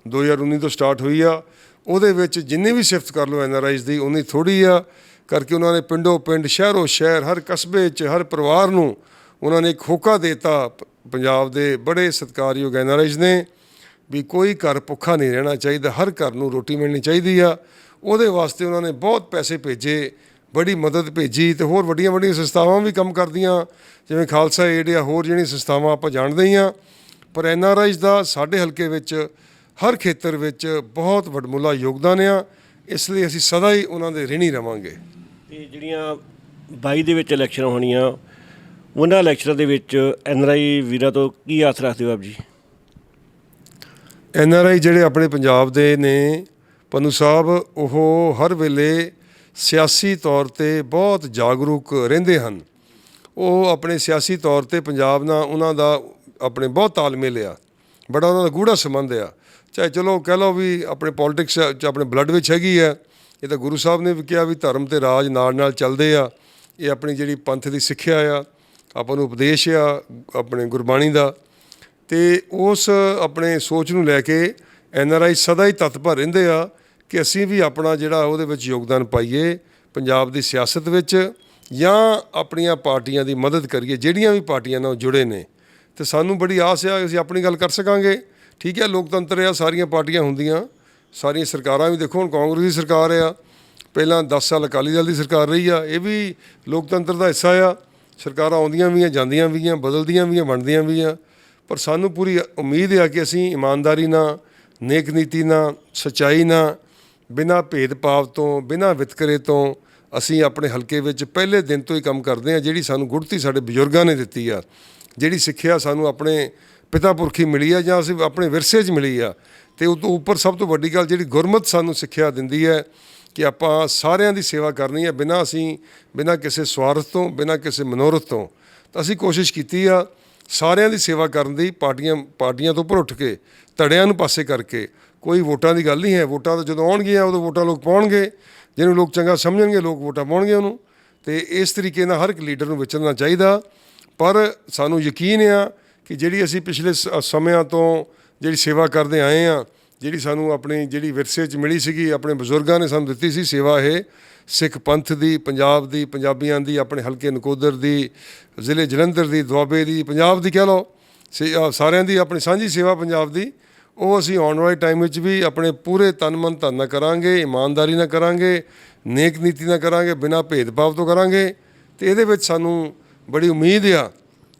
2019 ਤੋਂ ਸਟਾਰਟ ਹੋਈ ਆ, ਉਹਦੇ ਵਿੱਚ ਜਿੰਨੇ ਵੀ ਸਿਫਤ ਕਰ ਲਓ ਐਨਆਰਆਈਜ਼ ਦੀ ਉਨੀ ਥੋੜ੍ਹੀ ਆ, ਕਰਕੇ ਉਹਨਾਂ ਨੇ ਪਿੰਡੋਂ ਪਿੰਡ, ਸ਼ਹਿਰੋਂ ਸ਼ਹਿਰ, ਹਰ ਕਸਬੇ 'ਚ, ਹਰ ਪਰਿਵਾਰ ਨੂੰ ਉਹਨਾਂ ਨੇ ਇੱਕ ਹੋਕਾ ਦੇ ਦਿੱਤਾ। ਪੰਜਾਬ ਦੇ ਬੜੇ ਸਤਿਕਾਰਯੋਗ ਐਨਆਰਆਈਜ਼ ਨੇ ਵੀ ਕੋਈ ਘਰ ਭੁੱਖਾ ਨਹੀਂ ਰਹਿਣਾ ਚਾਹੀਦਾ, ਹਰ ਘਰ ਨੂੰ ਰੋਟੀ ਮਿਲਣੀ ਚਾਹੀਦੀ ਆ। ਉਹਦੇ ਵਾਸਤੇ ਉਹਨਾਂ ਨੇ ਬਹੁਤ ਪੈਸੇ ਭੇਜੇ, ਬੜੀ ਮਦਦ ਭੇਜੀ ਤੇ ਹੋਰ ਵੱਡੀਆਂ ਵੱਡੀਆਂ ਸੰਸਥਾਵਾਂ ਵੀ ਕੰਮ ਕਰਦੀਆਂ, ਜਿਵੇਂ ਖਾਲਸਾ ਏਡ ਜਾਂ ਹੋਰ ਜਿਹੜੀਆਂ ਸੰਸਥਾਵਾਂ ਆਪਾਂ ਜਾਣਦੇ ਹੀ ਹਾਂ। ਪਰ ਐਨਆਰਆਈਜ਼ ਦਾ ਸਾਡੇ ਹਲਕੇ ਵਿੱਚ ਹਰ ਖੇਤਰ ਵਿੱਚ ਬਹੁਤ ਵਡਮੁੱਲਾ ਯੋਗਦਾਨ ਆ, ਇਸ ਲਈ ਅਸੀਂ ਸਦਾ ਹੀ ਉਹਨਾਂ ਦੇ ਰਿਣੀ ਰਵਾਂਗੇ। ਤੇ ਜਿਹੜੀਆਂ 22 ਦੇ ਵਿੱਚ ਇਲੈਕਸ਼ਨ ਹੋਣੀਆਂ, ਉਹਨਾਂ ਇਲੈਕਸ਼ਨਾਂ ਦੇ ਵਿੱਚ ਐਨਆਰਆਈ ਵੀਰਾਂ ਤੋਂ ਕੀ ਆਸ ਰੱਖਦੇ ਹੋ ਆਪ ਜੀ? ਐਨਆਰਆਈ ਜਿਹੜੇ ਆਪਣੇ ਪੰਜਾਬ ਦੇ ਨੇ ਪੰਨੂ ਸਾਹਿਬ, ਉਹ ਹਰ ਵੇਲੇ ਸਿਆਸੀ ਤੌਰ 'ਤੇ ਬਹੁਤ ਜਾਗਰੂਕ ਰਹਿੰਦੇ ਹਨ। ਉਹ ਆਪਣੇ ਸਿਆਸੀ ਤੌਰ 'ਤੇ ਪੰਜਾਬ ਨਾਲ ਉਹਨਾਂ ਦਾ ਆਪਣੇ ਬਹੁਤ ਤਾਲਮੇਲ ਆ, ਬੜਾ ਉਹਨਾਂ ਦਾ ਗੂੜਾ ਸੰਬੰਧ ਆ। ਚਾਹੇ ਚਲੋ ਕਹਿ ਲਓ ਵੀ ਆਪਣੇ ਪੋਲੀਟਿਕਸ 'ਚ ਆਪਣੇ ਬਲੱਡ ਵਿੱਚ ਹੈਗੀ ਆ, ਇਹ ਤਾਂ ਗੁਰੂ ਸਾਹਿਬ ਨੇ ਵੀ ਕਿਹਾ ਵੀ ਧਰਮ ਅਤੇ ਰਾਜ ਨਾਲ ਨਾਲ ਚੱਲਦੇ ਆ। ਇਹ ਆਪਣੀ ਜਿਹੜੀ ਪੰਥ ਦੀ ਸਿੱਖਿਆ ਆ, ਆਪਾਂ ਨੂੰ ਉਪਦੇਸ਼ ਆ ਆਪਣੇ ਗੁਰਬਾਣੀ ਦਾ, ਅਤੇ ਉਸ ਆਪਣੇ ਸੋਚ ਨੂੰ ਲੈ ਕੇ ਐਨਆਰਆਈ ਸਦਾ ਹੀ ਤਤਪਰ ਰਹਿੰਦੇ ਆ ਕਿ ਅਸੀਂ ਵੀ ਆਪਣਾ ਜਿਹੜਾ ਉਹਦੇ ਵਿੱਚ ਯੋਗਦਾਨ ਪਾਈਏ, ਪੰਜਾਬ ਦੀ ਸਿਆਸਤ ਵਿੱਚ, ਜਾਂ ਆਪਣੀਆਂ ਪਾਰਟੀਆਂ ਦੀ ਮਦਦ ਕਰੀਏ ਜਿਹੜੀਆਂ ਵੀ ਪਾਰਟੀਆਂ ਨਾਲ ਜੁੜੇ ਨੇ। ਅਤੇ ਸਾਨੂੰ ਬੜੀ ਆਸ ਆ ਅਸੀਂ ਆਪਣੀ ਗੱਲ ਕਰ ਸਕਾਂਗੇ। ਠੀਕ ਹੈ, ਲੋਕਤੰਤਰ ਆ, ਸਾਰੀਆਂ ਪਾਰਟੀਆਂ ਹੁੰਦੀਆਂ, ਸਾਰੀਆਂ ਸਰਕਾਰਾਂ ਵੀ ਦੇਖੋ, ਹੁਣ ਕਾਂਗਰਸ ਦੀ ਸਰਕਾਰ ਆ, ਪਹਿਲਾਂ 10 ਸਾਲ ਅਕਾਲੀ ਦਲ ਦੀ ਸਰਕਾਰ ਰਹੀ ਆ, ਇਹ ਵੀ ਲੋਕਤੰਤਰ ਦਾ ਹਿੱਸਾ ਆ। ਸਰਕਾਰਾਂ ਆਉਂਦੀਆਂ ਵੀ ਆ, ਜਾਂਦੀਆਂ ਵੀ ਆ, ਬਦਲਦੀਆਂ ਵੀ ਆ, ਬਣਦੀਆਂ ਵੀ ਆ, ਪਰ ਸਾਨੂੰ ਪੂਰੀ ਉਮੀਦ ਆ ਕਿ ਅਸੀਂ ਇਮਾਨਦਾਰੀ ਨਾਲ, ਨੇਕ ਨੀਤੀ ਨਾਲ, ਸੱਚਾਈ ਨਾਲ, ਬਿਨਾਂ ਭੇਦਭਾਵ ਤੋਂ, ਬਿਨਾਂ ਵਿਤਕਰੇ ਤੋਂ ਅਸੀਂ ਆਪਣੇ ਹਲਕੇ ਵਿੱਚ ਪਹਿਲੇ ਦਿਨ ਤੋਂ ਹੀ ਕੰਮ ਕਰਦੇ ਹਾਂ। ਜਿਹੜੀ ਸਾਨੂੰ ਗੁੜਤੀ ਸਾਡੇ ਬਜ਼ੁਰਗਾਂ ਨੇ ਦਿੱਤੀ ਆ, ਜਿਹੜੀ ਸਿੱਖਿਆ ਸਾਨੂੰ ਆਪਣੇ ਪਿਤਾ ਪੁਰਖੀ ਮਿਲੀ ਆ ਜਾਂ ਅਸੀਂ ਆਪਣੇ ਵਿਰਸੇ 'ਚ ਮਿਲੀ ਆ, ਅਤੇ ਉਹ ਤੋਂ ਉੱਪਰ ਸਭ ਤੋਂ ਵੱਡੀ ਗੱਲ ਜਿਹੜੀ ਗੁਰਮਤਿ ਸਾਨੂੰ ਸਿੱਖਿਆ ਦਿੰਦੀ ਹੈ ਕਿ ਆਪਾਂ ਸਾਰਿਆਂ ਦੀ ਸੇਵਾ ਕਰਨੀ ਹੈ, ਬਿਨਾਂ ਕਿਸੇ ਸਵਾਰਥ ਤੋਂ, ਬਿਨਾਂ ਕਿਸੇ ਮਨੋਰਥ ਤੋਂ। ਤਾਂ ਅਸੀਂ ਕੋਸ਼ਿਸ਼ ਕੀਤੀ ਆ ਸਾਰਿਆਂ ਦੀ ਸੇਵਾ ਕਰਨ ਦੀ, ਪਾਰਟੀਆਂ ਤੋਂ ਉੱਪਰ ਉੱਠ ਕੇ, ਧੜਿਆਂ ਨੂੰ ਪਾਸੇ ਕਰਕੇ। ਕੋਈ ਵੋਟਾਂ ਦੀ ਗੱਲ ਨਹੀਂ ਹੈ, ਵੋਟਾਂ ਤਾਂ ਜਦੋਂ ਆਉਣਗੀਆਂ ਉਦੋਂ ਵੋਟਾਂ ਲੋਕ ਪਾਉਣਗੇ, ਜਿਹਨੂੰ ਲੋਕ ਚੰਗਾ ਸਮਝਣਗੇ ਲੋਕ ਵੋਟਾਂ ਪਾਉਣਗੇ ਉਹਨੂੰ। ਅਤੇ ਇਸ ਤਰੀਕੇ ਨਾਲ ਹਰ ਇੱਕ ਲੀਡਰ ਨੂੰ ਵਿਚਰਨਾ ਚਾਹੀਦਾ। ਪਰ ਸਾਨੂੰ ਯਕੀਨ ਆ ਕਿ ਜਿਹੜੀ ਅਸੀਂ ਪਿਛਲੇ ਸਮਿਆਂ ਤੋਂ ਜਿਹੜੀ ਸੇਵਾ ਕਰਦੇ ਆਏ ਹਾਂ, ਜਿਹੜੀ ਸਾਨੂੰ ਆਪਣੀ ਜਿਹੜੀ ਵਿਰਸੇ 'ਚ ਮਿਲੀ ਸੀਗੀ, ਆਪਣੇ ਬਜ਼ੁਰਗਾਂ ਨੇ ਸਾਨੂੰ ਦਿੱਤੀ ਸੀ ਸੇਵਾ, ਇਹ ਸਿੱਖ ਪੰਥ ਦੀ, ਪੰਜਾਬ ਦੀ, ਪੰਜਾਬੀਆਂ ਦੀ, ਆਪਣੇ ਹਲਕੇ ਨਕੋਦਰ ਦੀ, ਜ਼ਿਲ੍ਹੇ ਜਲੰਧਰ ਦੀ, ਦੁਆਬੇ ਦੀ, ਪੰਜਾਬ ਦੀ ਕਹਿ ਲਓ, ਸਾਰਿਆਂ ਦੀ ਆਪਣੀ ਸਾਂਝੀ ਸੇਵਾ ਪੰਜਾਬ ਦੀ, ਉਹ ਅਸੀਂ ਆਉਣ ਵਾਲੇ ਟਾਈਮ ਵਿੱਚ ਵੀ ਆਪਣੇ ਪੂਰੇ ਤਨ ਮਨ ਧਨ ਨਾਲ ਕਰਾਂਗੇ, ਇਮਾਨਦਾਰੀ ਨਾਲ ਕਰਾਂਗੇ, ਨੇਕ ਨੀਤੀ ਨਾਲ ਕਰਾਂਗੇ, ਬਿਨਾਂ ਭੇਦਭਾਵ ਤੋਂ ਕਰਾਂਗੇ। ਅਤੇ ਇਹਦੇ ਵਿੱਚ ਸਾਨੂੰ ਬੜੀ ਉਮੀਦ ਆ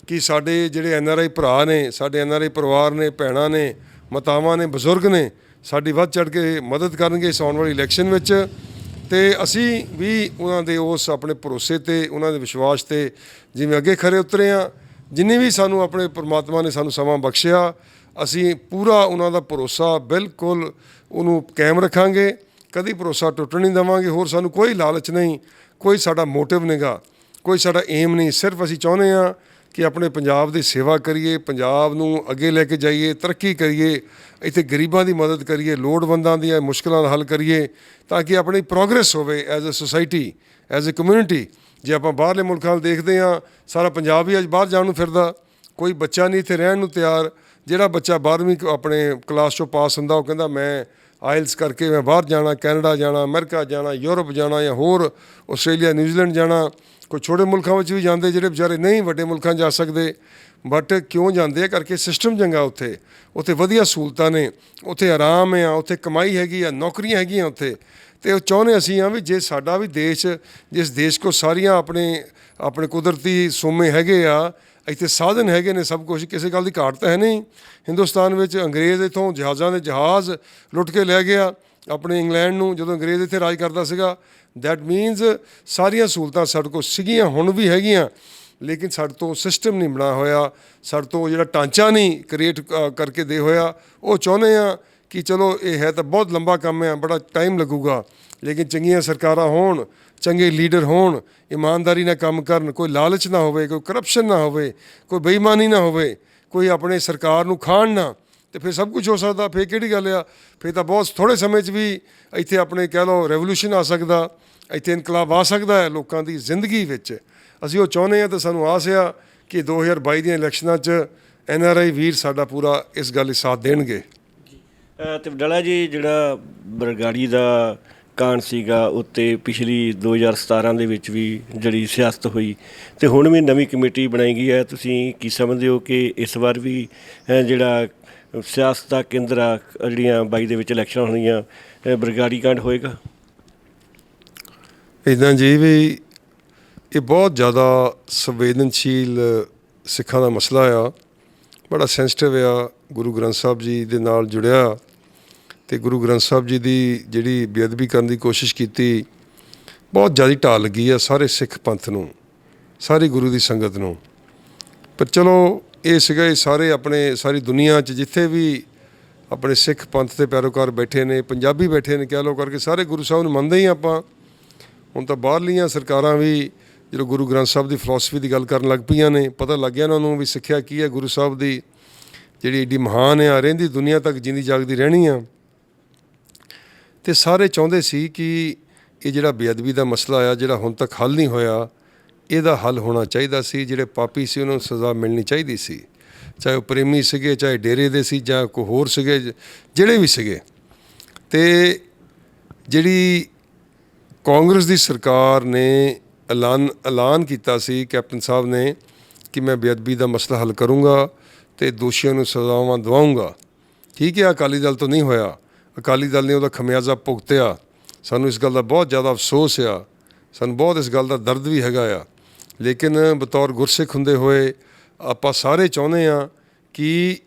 ਕਿ ਸਾਡੇ ਜਿਹੜੇ NRI ਭਰਾ ਨੇ, ਸਾਡੇ NRI ਪਰਿਵਾਰ ਨੇ, ਭੈਣਾਂ ਨੇ, ਮਾਤਾਵਾਂ ਨੇ, ਬਜ਼ੁਰਗ ਨੇ, ਸਾਡੀ ਵੱਧ ਚੜ੍ਹ ਕੇ ਮਦਦ ਕਰਨਗੇ ਇਸ ਆਉਣ ਵਾਲੀ ਇਲੈਕਸ਼ਨ ਵਿੱਚ। ਅਤੇ ਅਸੀਂ ਵੀ ਉਹਨਾਂ ਦੇ ਉਸ ਆਪਣੇ ਭਰੋਸੇ 'ਤੇ, ਉਹਨਾਂ ਦੇ ਵਿਸ਼ਵਾਸ 'ਤੇ ਜਿਵੇਂ ਅੱਗੇ ਖਰੇ ਉਤਰੇ ਹਾਂ, ਜਿੰਨੀ ਵੀ ਸਾਨੂੰ ਆਪਣੇ ਪਰਮਾਤਮਾ ਨੇ ਸਾਨੂੰ ਸਮਾਂ ਬਖਸ਼ਿਆ, ਅਸੀਂ ਪੂਰਾ ਉਹਨਾਂ ਦਾ ਭਰੋਸਾ ਬਿਲਕੁਲ ਉਹਨੂੰ ਕਾਇਮ ਰੱਖਾਂਗੇ, ਕਦੀ ਭਰੋਸਾ ਟੁੱਟਣ ਨਹੀਂ ਦੇਵਾਂਗੇ। ਹੋਰ ਸਾਨੂੰ ਕੋਈ ਲਾਲਚ ਨਹੀਂ, ਕੋਈ ਸਾਡਾ ਮੋਟਿਵ ਨਹੀਂਗਾ, ਕੋਈ ਸਾਡਾ ਏਮ ਨਹੀਂ। ਸਿਰਫ ਅਸੀਂ ਚਾਹੁੰਦੇ ਹਾਂ ਕਿ ਆਪਣੇ ਪੰਜਾਬ ਦੀ ਸੇਵਾ ਕਰੀਏ, ਪੰਜਾਬ ਨੂੰ ਅੱਗੇ ਲੈ ਕੇ ਜਾਈਏ, ਤਰੱਕੀ ਕਰੀਏ, ਇੱਥੇ ਗਰੀਬਾਂ ਦੀ ਮਦਦ ਕਰੀਏ, ਲੋੜਵੰਦਾਂ ਦੀਆਂ ਮੁਸ਼ਕਲਾਂ ਦਾ ਹੱਲ ਕਰੀਏ, ਤਾਂ ਕਿ ਆਪਣੀ ਪ੍ਰੋਗਰੈਸ ਹੋਵੇ as a society, as a community. ਜੇ ਆਪਾਂ ਬਾਹਰਲੇ ਮੁਲਕਾਂ ਵੱਲ ਦੇਖਦੇ ਹਾਂ, ਸਾਰਾ ਪੰਜਾਬ ਹੀ ਅੱਜ ਬਾਹਰ ਜਾਣ ਨੂੰ ਫਿਰਦਾ, ਕੋਈ ਬੱਚਾ ਨਹੀਂ ਇੱਥੇ ਰਹਿਣ ਨੂੰ ਤਿਆਰ। ਜਿਹੜਾ ਬੱਚਾ 12ਵੀਂ ਆਪਣੇ ਕਲਾਸ 'ਚੋਂ ਪਾਸ ਹੁੰਦਾ, ਉਹ ਕਹਿੰਦਾ ਮੈਂ ਆਇਲਸ ਕਰਕੇ ਮੈਂ ਬਾਹਰ ਜਾਣਾ, ਕੈਨੇਡਾ ਜਾਣਾ, ਅਮਰੀਕਾ ਜਾਣਾ, ਯੂਰਪ ਜਾਣਾ, ਜਾਂ ਹੋਰ ਆਸਟ੍ਰੇਲੀਆ, ਨਿਊਜ਼ੀਲੈਂਡ ਜਾਣਾ। ਕੋਈ ਛੋਟੇ ਮੁਲਕਾਂ ਵਿੱਚ ਵੀ ਜਾਂਦੇ ਜਿਹੜੇ ਵਿਚਾਰੇ ਨਹੀਂ ਵੱਡੇ ਮੁਲਕਾਂ 'ਚ ਜਾ ਸਕਦੇ, ਬਟ ਕਿਉਂ ਜਾਂਦੇ ਆ? ਕਰਕੇ ਸਿਸਟਮ ਚੰਗਾ ਉੱਥੇ, ਉੱਥੇ ਵਧੀਆ ਸਹੂਲਤਾਂ ਨੇ, ਉੱਥੇ ਆਰਾਮ ਆ, ਉੱਥੇ ਕਮਾਈ ਹੈਗੀ ਆ, ਨੌਕਰੀਆਂ ਹੈਗੀਆਂ ਉੱਥੇ। ਅਤੇ ਉਹ ਚਾਹੁੰਦੇ ਅਸੀਂ ਹਾਂ ਵੀ ਜੇ ਸਾਡਾ ਵੀ ਦੇਸ਼, ਜਿਸ ਦੇਸ਼ ਕੋਲ ਸਾਰੀਆਂ ਆਪਣੇ ਕੁਦਰਤੀ ਸੋਮੇ ਹੈਗੇ ਆ, ਇੱਥੇ ਸਾਧਨ ਹੈਗੇ ਨੇ, ਸਭ ਕੁਛ, ਕਿਸੇ ਗੱਲ ਦੀ ਘਾਟ ਤਾਂ ਹੈ ਨਹੀਂ। ਹਿੰਦੁਸਤਾਨ ਵਿੱਚ ਅੰਗਰੇਜ਼ ਇੱਥੋਂ ਜਹਾਜ਼ਾਂ ਦੇ ਜਹਾਜ਼ ਲੁੱਟ ਕੇ ਲੈ ਗਿਆ ਆਪਣੇ ਇੰਗਲੈਂਡ ਨੂੰ, ਜਦੋਂ ਅੰਗਰੇਜ਼ ਇੱਥੇ ਰਾਜ ਕਰਦਾ ਸੀਗਾ। ਦੈਟ ਮੀਨਸ ਸਾਰੀਆਂ ਸਹੂਲਤਾਂ ਸਾਡੇ ਕੋਲ ਸੀਗੀਆਂ, ਹੁਣ ਵੀ ਹੈਗੀਆਂ, ਲੇਕਿਨ ਸਾਡੇ ਤੋਂ ਸਿਸਟਮ ਨਹੀਂ ਬਣਾ ਹੋਇਆ, ਸਾਡੇ ਤੋਂ ਜਿਹੜਾ ਢਾਂਚਾ ਨਹੀਂ ਕ੍ਰੀਏਟ ਕਰਕੇ ਦੇ ਹੋਇਆ। ਉਹ ਚਾਹੁੰਦੇ ਆ ਕਿ ਚਲੋ ਇਹ ਹੈ ਤਾਂ ਬਹੁਤ ਲੰਬਾ ਕੰਮ ਹੈ, ਬੜਾ ਟਾਈਮ ਲੱਗੂਗਾ, ਲੇਕਿਨ ਚੰਗੀਆਂ ਸਰਕਾਰਾਂ ਹੋਣ, ਚੰਗੇ ਲੀਡਰ ਹੋਣ, ਇਮਾਨਦਾਰੀ ਨਾਲ ਕੰਮ ਕਰਨ, ਕੋਈ ਲਾਲਚ ਨਾ ਹੋਵੇ, ਕੋਈ ਕਰਪਸ਼ਨ ਨਾ ਹੋਵੇ, ਕੋਈ ਬੇਈਮਾਨੀ ਨਾ ਹੋਵੇ, ਕੋਈ ਆਪਣੇ ਸਰਕਾਰ ਨੂੰ ਖਾਣ ਨਾ, ਅਤੇ ਫਿਰ ਸਭ ਕੁਝ ਹੋ ਸਕਦਾ। ਫਿਰ ਕਿਹੜੀ ਗੱਲ ਆ? ਫਿਰ ਤਾਂ ਬਹੁਤ ਥੋੜ੍ਹੇ ਸਮੇਂ 'ਚ ਵੀ ਇੱਥੇ ਆਪਣੇ ਕਹਿ ਲਓ ਰੈਵੋਲੂਸ਼ਨ ਆ ਸਕਦਾ, ਇੱਥੇ ਇਨਕਲਾਬ ਆ ਸਕਦਾ ਹੈ ਲੋਕਾਂ ਦੀ ਜ਼ਿੰਦਗੀ ਵਿੱਚ। ਅਸੀਂ ਉਹ ਚਾਹੁੰਦੇ ਹਾਂ, ਅਤੇ ਸਾਨੂੰ ਆਸ ਆ ਕਿ 2022 ਦੀਆਂ ਇਲੈਕਸ਼ਨਾਂ 'ਚ NRI ਵੀਰ ਸਾਡਾ ਪੂਰਾ ਇਸ ਗੱਲ ਲਈ ਸਾਥ ਦੇਣਗੇ। ਅਤੇ ਵਡਾਲਾ ਜੀ, ਜਿਹੜਾ ਬਰਗਾੜੀ ਦਾ ਕਾਂਡ ਸੀਗਾ, ਉੱਤੇ ਪਿਛਲੀ 2017 ਦੇ ਵਿੱਚ ਵੀ ਜਿਹੜੀ ਸਿਆਸਤ ਹੋਈ, ਅਤੇ ਹੁਣ ਵੀ ਨਵੀਂ ਕਮੇਟੀ ਬਣਾਈ ਗਈ ਹੈ। ਤੁਸੀਂ ਕੀ ਸਮਝਦੇ ਹੋ ਕਿ ਇਸ ਵਾਰ ਵੀ ਜਿਹੜਾ ਸਿਆਸਤ ਦਾ ਕੇਂਦਰ ਆ, ਜਿਹੜੀਆਂ 22 ਦੇ ਵਿੱਚ ਇਲੈਕਸ਼ਨ ਹੋਣੀਆਂ, ਬਰਗਾੜੀ ਕਾਂਡ ਹੋਏਗਾ? ਇੱਦਾਂ ਜੀ ਵੀ ਇਹ ਬਹੁਤ ਜ਼ਿਆਦਾ ਸੰਵੇਦਨਸ਼ੀਲ ਸਿੱਖਾਂ ਦਾ ਮਸਲਾ ਆ, ਬੜਾ ਸੈਂਸਿਟਿਵ ਆ, ਗੁਰੂ ਗ੍ਰੰਥ ਸਾਹਿਬ ਜੀ ਦੇ ਨਾਲ ਜੁੜਿਆ। ਅਤੇ ਗੁਰੂ ਗ੍ਰੰਥ ਸਾਹਿਬ ਜੀ ਦੀ ਜਿਹੜੀ ਬੇਅਦਬੀ ਕਰਨ ਦੀ ਕੋਸ਼ਿਸ਼ ਕੀਤੀ, ਬਹੁਤ ਜ਼ਿਆਦਾ ਢਾਹ ਲੱਗੀ ਆ ਸਾਰੇ ਸਿੱਖ ਪੰਥ ਨੂੰ, ਸਾਰੀ ਗੁਰੂ ਦੀ ਸੰਗਤ ਨੂੰ। ਪਰ ਚਲੋ ਇਹ ਸੀਗਾ, ਇਹ ਸਾਰੇ ਆਪਣੇ ਸਾਰੀ ਦੁਨੀਆ 'ਚ ਜਿੱਥੇ ਵੀ ਆਪਣੇ ਸਿੱਖ ਪੰਥ ਦੇ ਪੈਰੋਕਾਰ ਬੈਠੇ ਨੇ, ਪੰਜਾਬੀ ਬੈਠੇ ਨੇ, ਕਹਿ ਲਓ ਕਰਕੇ ਸਾਰੇ ਗੁਰੂ ਸਾਹਿਬ ਨੂੰ ਮੰਨਦੇ ਹੀ ਆਪਾਂ। ਹੁਣ ਤਾਂ ਬਾਹਰਲੀਆਂ ਸਰਕਾਰਾਂ ਵੀ ਜਦੋਂ ਗੁਰੂ ਗ੍ਰੰਥ ਸਾਹਿਬ ਦੀ ਫਿਲਾਸਫੀ ਦੀ ਗੱਲ ਕਰਨ ਲੱਗ ਪਈਆਂ ਨੇ, ਪਤਾ ਲੱਗ ਗਿਆ ਉਹਨਾਂ ਨੂੰ ਵੀ ਸਿੱਖਿਆ ਕੀ ਹੈ ਗੁਰੂ ਸਾਹਿਬ ਦੀ, ਜਿਹੜੀ ਏਡੀ ਮਹਾਨ ਆ, ਰਹਿੰਦੀ ਦੁਨੀਆ ਤੱਕ ਜਿੰਦੀ ਜਾਗਦੀ ਰਹਿਣੀ ਆ। ਅਤੇ ਸਾਰੇ ਚਾਹੁੰਦੇ ਸੀ ਕਿ ਇਹ ਜਿਹੜਾ ਬੇਅਦਬੀ ਦਾ ਮਸਲਾ ਆ, ਜਿਹੜਾ ਹੁਣ ਤੱਕ ਹੱਲ ਨਹੀਂ ਹੋਇਆ, ਇਹਦਾ ਹੱਲ ਹੋਣਾ ਚਾਹੀਦਾ ਸੀ। ਜਿਹੜੇ ਪਾਪੀ ਸੀ ਉਹਨਾਂ ਨੂੰ ਸਜ਼ਾ ਮਿਲਣੀ ਚਾਹੀਦੀ ਸੀ, ਚਾਹੇ ਉਹ ਪ੍ਰੇਮੀ ਸੀਗੇ, ਚਾਹੇ ਡੇਰੇ ਦੇ ਸੀ, ਜਾਂ ਕੋਈ ਹੋਰ ਸੀਗੇ, ਜਿਹੜੇ ਵੀ ਸੀਗੇ। ਅਤੇ ਜਿਹੜੀ ਕਾਂਗਰਸ ਦੀ ਸਰਕਾਰ ਨੇ ਐਲਾਨ ਕੀਤਾ ਸੀ ਕੈਪਟਨ ਸਾਹਿਬ ਨੇ ਕਿ ਮੈਂ ਬੇਅਦਬੀ ਦਾ ਮਸਲਾ ਹੱਲ ਕਰੂੰਗਾ ਅਤੇ ਦੋਸ਼ੀਆਂ ਨੂੰ ਸਜ਼ਾਵਾਂ ਦਿਵਾਊਂਗਾ। ਠੀਕ ਹੈ, ਅਕਾਲੀ ਦਲ ਤੋਂ ਨਹੀਂ ਹੋਇਆ, ਅਕਾਲੀ ਦਲ ਨੇ ਉਹਦਾ ਖਮਿਆਜ਼ਾ ਭੁਗਤਿਆ। ਸਾਨੂੰ ਇਸ ਗੱਲ ਦਾ ਬਹੁਤ ਜ਼ਿਆਦਾ ਅਫਸੋਸ ਆ, ਸਾਨੂੰ ਬਹੁਤ ਇਸ ਗੱਲ ਦਾ ਦਰਦ ਵੀ ਹੈਗਾ ਆ। ਲੇਕਿਨ ਬਤੌਰ ਗੁਰਸਿੱਖ ਹੁੰਦੇ ਹੋਏ ਆਪਾਂ ਸਾਰੇ ਚਾਹੁੰਦੇ ਹਾਂ ਕਿ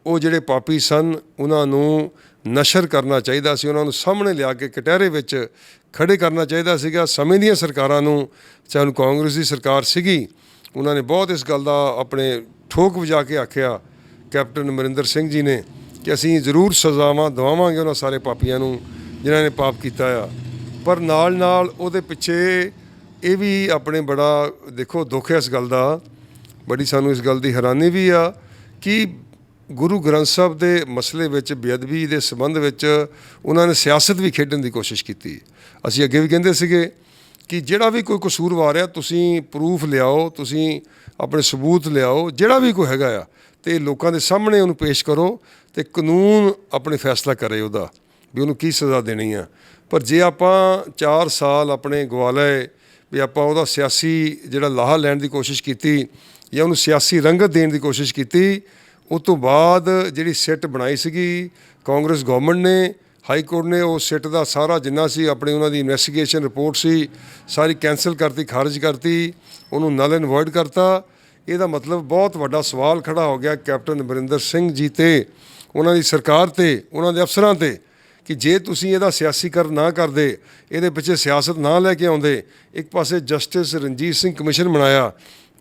ਉਹ ਜਿਹੜੇ ਪਾਪੀ ਸਨ ਉਹਨਾਂ ਨੂੰ ਨਸ਼ਰ ਕਰਨਾ ਚਾਹੀਦਾ ਸੀ, ਉਹਨਾਂ ਨੂੰ ਸਾਹਮਣੇ ਲਿਆ ਕੇ ਕਟਹਿਰੇ ਵਿੱਚ ਖੜ੍ਹੇ ਕਰਨਾ ਚਾਹੀਦਾ ਸੀਗਾ। ਸਮੇਂ ਦੀਆਂ ਸਰਕਾਰਾਂ ਨੂੰ, ਚਾਹੇ ਉਹ ਕਾਂਗਰਸ ਦੀ ਸਰਕਾਰ ਸੀਗੀ, ਉਹਨਾਂ ਨੇ ਬਹੁਤ ਇਸ ਗੱਲ ਦਾ ਆਪਣੇ ਠੋਕ ਵਜਾ ਕੇ ਆਖਿਆ, ਕੈਪਟਨ ਅਮਰਿੰਦਰ ਸਿੰਘ ਜੀ ਨੇ, ਕਿ ਅਸੀਂ ਜ਼ਰੂਰ ਸਜ਼ਾਵਾਂ ਦਿਵਾਵਾਂਗੇ ਉਹਨਾਂ ਸਾਰੇ ਪਾਪੀਆਂ ਨੂੰ ਜਿਨ੍ਹਾਂ ਨੇ ਪਾਪ ਕੀਤਾ ਆ। ਪਰ ਨਾਲ ਨਾਲ ਉਹਦੇ ਪਿੱਛੇ ਇਹ ਵੀ ਆਪਣੇ ਬੜਾ ਦੇਖੋ ਦੁੱਖ ਹੈ ਇਸ ਗੱਲ ਦਾ, ਬੜੀ ਸਾਨੂੰ ਇਸ ਗੱਲ ਦੀ ਹੈਰਾਨੀ ਵੀ ਆ ਕਿ ਗੁਰੂ ਗ੍ਰੰਥ ਸਾਹਿਬ ਦੇ ਮਸਲੇ ਵਿੱਚ, ਬੇਅਦਬੀ ਦੇ ਸੰਬੰਧ ਵਿੱਚ ਉਹਨਾਂ ਨੇ ਸਿਆਸਤ ਵੀ ਖੇਡਣ ਦੀ ਕੋਸ਼ਿਸ਼ ਕੀਤੀ। ਅਸੀਂ ਅੱਗੇ ਵੀ ਕਹਿੰਦੇ ਸੀਗੇ ਕਿ ਜਿਹੜਾ ਵੀ ਕੋਈ ਕਸੂਰਵਾਰ ਆ, ਤੁਸੀਂ ਪ੍ਰੂਫ ਲਿਆਓ, ਤੁਸੀਂ ਆਪਣੇ ਸਬੂਤ ਲਿਆਓ, ਜਿਹੜਾ ਵੀ ਕੋਈ ਹੈਗਾ ਆ, ਅਤੇ ਲੋਕਾਂ ਦੇ ਸਾਹਮਣੇ ਉਹਨੂੰ ਪੇਸ਼ ਕਰੋ, ਅਤੇ ਕਾਨੂੰਨ ਆਪਣੇ ਫੈਸਲਾ ਕਰੇ ਉਹਦਾ ਵੀ ਉਹਨੂੰ ਕੀ ਸਜ਼ਾ ਦੇਣੀ ਆ। ਪਰ ਜੇ ਆਪਾਂ 4 ਸਾਲ ਆਪਣੇ ਗਵਾ ਲਏ ਵੀ ਆਪਾਂ ਉਹਦਾ ਸਿਆਸੀ ਜਿਹੜਾ ਲਾਹਾ ਲੈਣ ਦੀ ਕੋਸ਼ਿਸ਼ ਕੀਤੀ, ਜਾਂ ਉਹਨੂੰ ਸਿਆਸੀ ਰੰਗਤ ਦੇਣ ਦੀ ਕੋਸ਼ਿਸ਼ ਕੀਤੀ, ਉਸ ਤੋਂ ਬਾਅਦ ਜਿਹੜੀ ਸਿੱਟ ਬਣਾਈ ਸੀਗੀ ਕਾਂਗਰਸ ਗਵਰਨਮੈਂਟ ਨੇ, ਹਾਈ ਕੋਰਟ ਨੇ ਉਹ ਸਿੱਟ ਦਾ ਸਾਰਾ ਜਿੰਨਾ ਸੀ ਆਪਣੇ ਉਹਨਾਂ ਦੀ ਇਨਵੈਸਟੀਗੇਸ਼ਨ ਰਿਪੋਰਟ ਸੀ ਸਾਰੀ ਕੈਂਸਲ ਕਰਤੀ, ਖਾਰਜ ਕਰਤੀ, ਉਹਨੂੰ ਨਲ ਐਂਡ ਵੋਇਡ ਕਰਤਾ। ਇਹਦਾ ਮਤਲਬ ਬਹੁਤ ਵੱਡਾ ਸਵਾਲ ਖੜਾ ਹੋ ਗਿਆ ਕੈਪਟਨ ਅਮਰਿੰਦਰ ਸਿੰਘ ਜੀ ਤੇ, ਉਹਨਾਂ ਦੀ ਸਰਕਾਰ ਤੇ, ਉਹਨਾਂ ਦੇ ਅਫਸਰਾਂ ਤੇ, ਕਿ ਜੇ ਤੁਸੀਂ ਇਹਦਾ ਸਿਆਸੀਕਰਨ ਨਾ ਕਰਦੇ, ਇਹਦੇ ਪਿੱਛੇ ਸਿਆਸਤ ਨਾ ਲੈ ਕੇ ਆਉਂਦੇ। ਇੱਕ ਪਾਸੇ ਜਸਟਿਸ ਰਣਜੀਤ ਸਿੰਘ ਕਮਿਸ਼ਨ ਬਣਾਇਆ,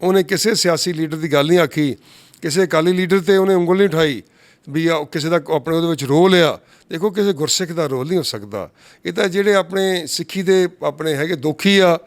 ਉਹਨੇ ਕਿਸੇ ਸਿਆਸੀ ਲੀਡਰ ਦੀ ਗੱਲ ਨਹੀਂ ਆਖੀ, ਕਿਸੇ ਅਕਾਲੀ ਲੀਡਰ ਤੇ ਉਹਨੇ ਉਂਗਲ ਨਹੀਂ ਉਠਾਈ ਵੀ ਕਿਸੇ ਦਾ ਆਪਣੇ ਉਹਦੇ ਵਿੱਚ ਰੋਲ ਆ। ਦੇਖੋ ਕਿਸੇ ਗੁਰਸਿੱਖ ਦਾ ਰੋਲ ਨਹੀਂ ਹੋ ਸਕਦਾ। ਇਹ ਤਾਂ ਜਿਹੜੇ ਆਪਣੇ ਸਿੱਖੀ ਦੇ ਆਪਣੇ ਹੈਗੇ ਦੋਖੀ ਆ,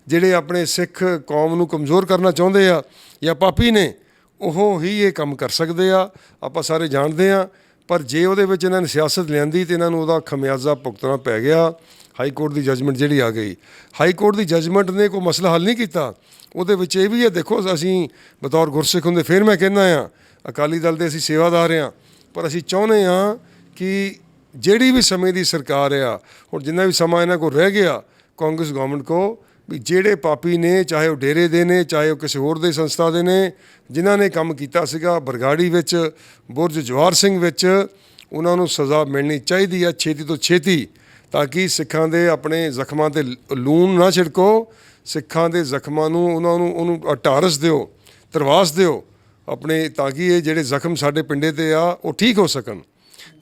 ਜਿਹੜੇ ਆਪਣੇ ਸਿੱਖ ਕੌਮ ਨੂੰ ਕਮਜ਼ੋਰ ਕਰਨਾ ਚਾਹੁੰਦੇ ਆ ਜਾਂ ਪਾਪੀ ਨੇ, ਉਹ ਹੀ ਇਹ ਕੰਮ ਕਰ ਸਕਦੇ ਆ, ਆਪਾਂ ਸਾਰੇ ਜਾਣਦੇ ਆ। ਪਰ ਜੇ ਉਹਦੇ ਵਿੱਚ ਇਹਨਾਂ ਨੇ ਸਿਆਸਤ ਲਿਆਂਦੀ ਤੇ ਇਹਨਾਂ ਨੂੰ ਉਹਦਾ ਖਮਿਆਜ਼ਾ ਭੁਗਤਣਾ ਪੈ ਗਿਆ। ਹਾਈ ਕੋਰਟ ਦੀ ਜਜਮੈਂਟ ਜਿਹੜੀ ਆ ਗਈ, ਹਾਈ ਕੋਰਟ ਦੀ ਜਜਮੈਂਟ ਨੇ ਕੋਈ ਮਸਲਾ ਹੱਲ ਨਹੀਂ ਕੀਤਾ। ਉਹਦੇ ਵਿੱਚ ਇਹ ਵੀ ਹੈ, ਦੇਖੋ ਅਸੀਂ ਬਤੌਰ ਗੁਰਸਿੱਖ ਹੁੰਦੇ ਫਿਰ ਮੈਂ ਕਹਿੰਦਾ ਆ, ਅਕਾਲੀ ਦਲ ਦੇ ਅਸੀਂ ਸੇਵਾਦਾਰ ਹਾਂ, ਪਰ ਅਸੀਂ ਚਾਹੁੰਦੇ ਹਾਂ ਕਿ ਜਿਹੜੀ ਵੀ ਸਮੇਂ ਦੀ ਸਰਕਾਰ ਆ, ਹੁਣ ਜਿੰਨਾ ਵੀ ਸਮਾਂ ਇਹਨਾਂ ਕੋਲ ਰਹਿ ਗਿਆ ਕਾਂਗਰਸ ਗਵਰਨਮੈਂਟ ਕੋ, ਵੀ ਜਿਹੜੇ ਪਾਪੀ ਨੇ, ਚਾਹੇ ਉਹ ਡੇਰੇ ਦੇ ਨੇ, ਚਾਹੇ ਉਹ ਕਿਸੇ ਹੋਰ ਦੇ ਸੰਸਥਾ ਦੇ ਨੇ, ਜਿਨ੍ਹਾਂ ਨੇ ਕੰਮ ਕੀਤਾ ਸੀਗਾ ਬਰਗਾੜੀ ਵਿੱਚ, ਬੁਰਜ ਜਵਾਹਰ ਸਿੰਘ ਵਿੱਚ, ਉਹਨਾਂ ਨੂੰ ਸਜ਼ਾ ਮਿਲਣੀ ਚਾਹੀਦੀ ਆ ਛੇਤੀ ਤੋਂ ਛੇਤੀ, ਤਾਂ ਕਿ ਸਿੱਖਾਂ ਦੇ ਆਪਣੇ ਜ਼ਖਮਾਂ 'ਤੇ ਲੂਣ ਨਾ ਛਿੜਕੋ, ਸਿੱਖਾਂ ਦੇ ਜ਼ਖਮਾਂ ਨੂੰ ਉਹਨੂੰ ਢਾਰਸ ਦਿਓ, ਧਰਵਾਸ ਦਿਓ ਆਪਣੇ, ਤਾਂ ਕਿ ਇਹ ਜਿਹੜੇ ਜ਼ਖਮ ਸਾਡੇ ਪਿੰਡੇ 'ਤੇ ਆ ਉਹ ਠੀਕ ਹੋ ਸਕਣ।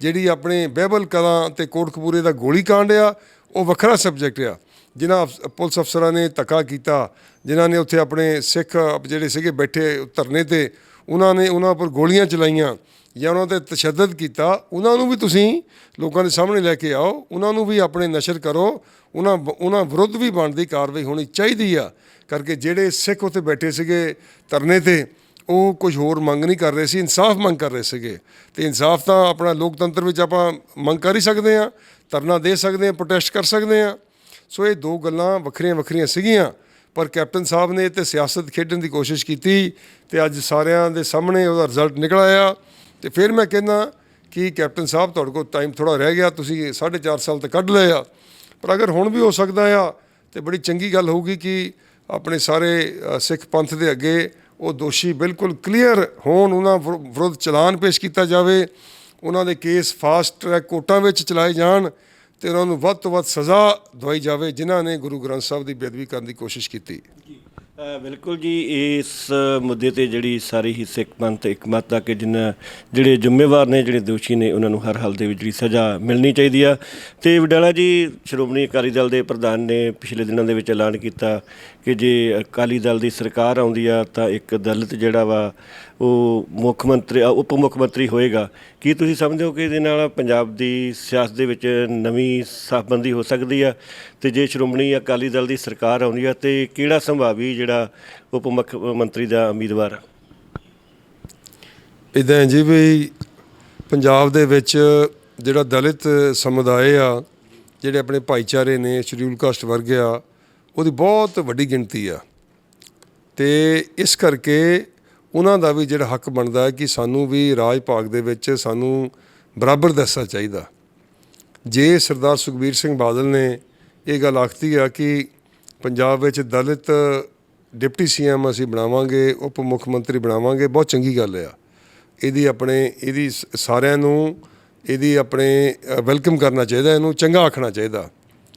ਜਿਹੜੀ ਆਪਣੇ ਬਹਿਬਲ ਕਲਾਂ ਅਤੇ ਕੋਟਕਪੂਰੇ ਦਾ ਗੋਲੀ ਕਾਂਡ ਆ, ਉਹ ਵੱਖਰਾ ਸਬਜੈਕਟ ਆ। ਜਿਨ੍ਹਾਂ ਪੁਲਿਸ ਅਫਸਰਾਂ ਨੇ ਧੱਕਾ ਕੀਤਾ, ਜਿਨ੍ਹਾਂ ਨੇ ਉੱਥੇ ਆਪਣੇ ਸਿੱਖ ਜਿਹੜੇ ਸੀਗੇ ਬੈਠੇ ਧਰਨੇ 'ਤੇ, ਉਹਨਾਂ ਉੱਪਰ ਗੋਲੀਆਂ ਚਲਾਈਆਂ ਜਾਂ ਉਹਨਾਂ 'ਤੇ ਤਸ਼ੱਦਦ ਕੀਤਾ, ਉਹਨਾਂ ਨੂੰ ਵੀ ਤੁਸੀਂ ਲੋਕਾਂ ਦੇ ਸਾਹਮਣੇ ਲੈ ਕੇ ਆਓ, ਉਹਨਾਂ ਨੂੰ ਵੀ ਆਪਣੇ ਨਸ਼ਰ ਕਰੋ, ਉਹਨਾਂ ਵਿਰੁੱਧ ਵੀ ਬਣਦੀ ਕਾਰਵਾਈ ਹੋਣੀ ਚਾਹੀਦੀ ਆ। ਕਰਕੇ ਜਿਹੜੇ ਸਿੱਖ ਉੱਥੇ ਬੈਠੇ ਸੀਗੇ ਧਰਨੇ 'ਤੇ, ਉਹ ਕੁਝ ਹੋਰ ਮੰਗ ਨਹੀਂ ਕਰ ਰਹੇ ਸੀ, ਇਨਸਾਫ ਮੰਗ ਕਰ ਰਹੇ ਸੀਗੇ। ਅਤੇ ਇਨਸਾਫ ਤਾਂ ਆਪਣਾ ਲੋਕਤੰਤਰ ਵਿੱਚ ਆਪਾਂ ਮੰਗ ਕਰ ਹੀ ਸਕਦੇ ਹਾਂ, ਧਰਨਾ ਦੇ ਸਕਦੇ ਹਾਂ, ਪ੍ਰੋਟੈਸਟ ਕਰ ਸਕਦੇ ਹਾਂ। ਸੋ ਇਹ ਦੋ ਗੱਲਾਂ ਵੱਖਰੀਆਂ ਵੱਖਰੀਆਂ ਸੀਗੀਆਂ, ਪਰ ਕੈਪਟਨ ਸਾਹਿਬ ਨੇ ਤੇ ਸਿਆਸਤ ਖੇਡਣ ਦੀ ਕੋਸ਼ਿਸ਼ ਕੀਤੀ ਅਤੇ ਅੱਜ ਸਾਰਿਆਂ ਦੇ ਸਾਹਮਣੇ ਉਹਦਾ ਰਿਜ਼ਲਟ ਨਿਕਲ ਆਇਆ। ਅਤੇ ਫਿਰ ਮੈਂ ਕਹਿੰਦਾ ਕਿ ਕੈਪਟਨ ਸਾਹਿਬ ਤੁਹਾਡੇ ਕੋਲ ਟਾਈਮ ਥੋੜ੍ਹਾ ਰਹਿ ਗਿਆ, ਤੁਸੀਂ 4.5 ਸਾਲ ਤਾਂ ਕੱਢ ਲਏ ਆ, ਪਰ ਅਗਰ ਹੁਣ ਵੀ ਹੋ ਸਕਦਾ ਆ ਤਾਂ ਬੜੀ ਚੰਗੀ ਗੱਲ ਹੋਊਗੀ ਕਿ ਆਪਣੇ ਸਾਰੇ ਸਿੱਖ ਪੰਥ ਦੇ ਅੱਗੇ ਉਹ ਦੋਸ਼ੀ ਬਿਲਕੁਲ ਕਲੀਅਰ ਹੋਣ, ਉਹਨਾਂ ਵਿਰੁੱਧ ਚਲਾਨ ਪੇਸ਼ ਕੀਤਾ ਜਾਵੇ, ਉਹਨਾਂ ਦੇ ਕੇਸ ਫਾਸਟ ਟਰੈਕ ਕੋਰਟਾਂ ਵਿੱਚ ਚਲਾਏ ਜਾਣ ਅਤੇ ਉਹਨਾਂ ਨੂੰ ਵੱਧ ਤੋਂ ਵੱਧ ਸਜ਼ਾ ਦਵਾਈ ਜਾਵੇ ਜਿਨ੍ਹਾਂ ਨੇ ਗੁਰੂ ਗ੍ਰੰਥ ਸਾਹਿਬ ਦੀ ਬੇਅਦਬੀ ਕਰਨ ਦੀ ਕੋਸ਼ਿਸ਼ ਕੀਤੀ। ਬਿਲਕੁਲ ਜੀ, ਇਸ ਮੁੱਦੇ 'ਤੇ ਜਿਹੜੀ ਸਾਰੀ ਹੀ ਸਿੱਖ ਪੰਥ ਇੱਕਮਤ ਆ ਕਿ ਜਿਹੜੇ ਜ਼ਿੰਮੇਵਾਰ ਨੇ, ਜਿਹੜੇ ਦੋਸ਼ੀ ਨੇ, ਉਹਨਾਂ ਨੂੰ ਹਰ ਹਾਲ ਦੇ ਵਿੱਚ ਜਿਹੜੀ ਸਜ਼ਾ ਮਿਲਣੀ ਚਾਹੀਦੀ ਆ। ਅਤੇ ਵਡਾਲਾ ਜੀ, ਸ਼੍ਰੋਮਣੀ ਅਕਾਲੀ ਦਲ ਦੇ ਪ੍ਰਧਾਨ ਨੇ ਪਿਛਲੇ ਦਿਨਾਂ ਦੇ ਵਿੱਚ ਐਲਾਨ ਕੀਤਾ ਕਿ ਜੇ ਅਕਾਲੀ ਦਲ ਦੀ ਸਰਕਾਰ ਆਉਂਦੀ ਆ ਤਾਂ ਇੱਕ ਦਲਿਤ ਜਿਹੜਾ ਵਾ ਉਹ ਉਪ ਮੁੱਖ ਮੰਤਰੀ ਹੋਏਗਾ। ਕੀ ਤੁਸੀਂ ਸਮਝਦੇ ਹੋ ਕਿ ਇਹਦੇ ਨਾਲ ਪੰਜਾਬ ਦੀ ਸਿਆਸਤ ਦੇ ਵਿੱਚ ਨਵੀਂ ਸਾਫਬੰਦੀ ਹੋ ਸਕਦੀ ਆ? ਅਤੇ ਜੇ ਸ਼੍ਰੋਮਣੀ ਅਕਾਲੀ ਦਲ ਦੀ ਸਰਕਾਰ ਆਉਂਦੀ ਆ ਤਾਂ ਕਿਹੜਾ ਸੰਭਾਵੀ ਜਿਹੜਾ ਉਪ ਮੁੱਖ ਮੰਤਰੀ ਦਾ ਉਮੀਦਵਾਰ ਆ? ਇੱਦਾਂ ਹੈ ਜੀ ਵੀ ਪੰਜਾਬ ਦੇ ਵਿੱਚ ਜਿਹੜਾ ਦਲਿਤ ਸਮੁਦਾਇ ਆ, ਜਿਹੜੇ ਆਪਣੇ ਭਾਈਚਾਰੇ ਨੇ, ਸ਼ਡਿਊਲ ਕਾਸਟ ਵਰਗ ਆ, ਉਹਦੀ ਬਹੁਤ ਵੱਡੀ ਗਿਣਤੀ ਆ। ਅਤੇ ਇਸ ਕਰਕੇ ਉਹਨਾਂ ਦਾ ਵੀ ਜਿਹੜਾ ਹੱਕ ਬਣਦਾ ਹੈ ਕਿ ਸਾਨੂੰ ਵੀ ਰਾਜ ਭਾਗ ਦੇ ਵਿੱਚ ਸਾਨੂੰ ਬਰਾਬਰ ਦੱਸਣਾ ਚਾਹੀਦਾ। ਜੇ ਸਰਦਾਰ ਸੁਖਬੀਰ ਸਿੰਘ ਬਾਦਲ ਨੇ ਇਹ ਗੱਲ ਆਖਤੀ ਆ ਕਿ ਪੰਜਾਬ ਵਿੱਚ ਦਲਿਤ ਡਿਪਟੀ CM ਅਸੀਂ ਬਣਾਵਾਂਗੇ, ਉਪ ਮੁੱਖ ਮੰਤਰੀ ਬਣਾਵਾਂਗੇ, ਬਹੁਤ ਚੰਗੀ ਗੱਲ ਆ। ਇਹਦੀ ਸਾਰਿਆਂ ਨੂੰ ਇਹਦੀ ਆਪਣੇ ਵੈਲਕਮ ਕਰਨਾ ਚਾਹੀਦਾ, ਇਹਨੂੰ ਚੰਗਾ ਆਖਣਾ ਚਾਹੀਦਾ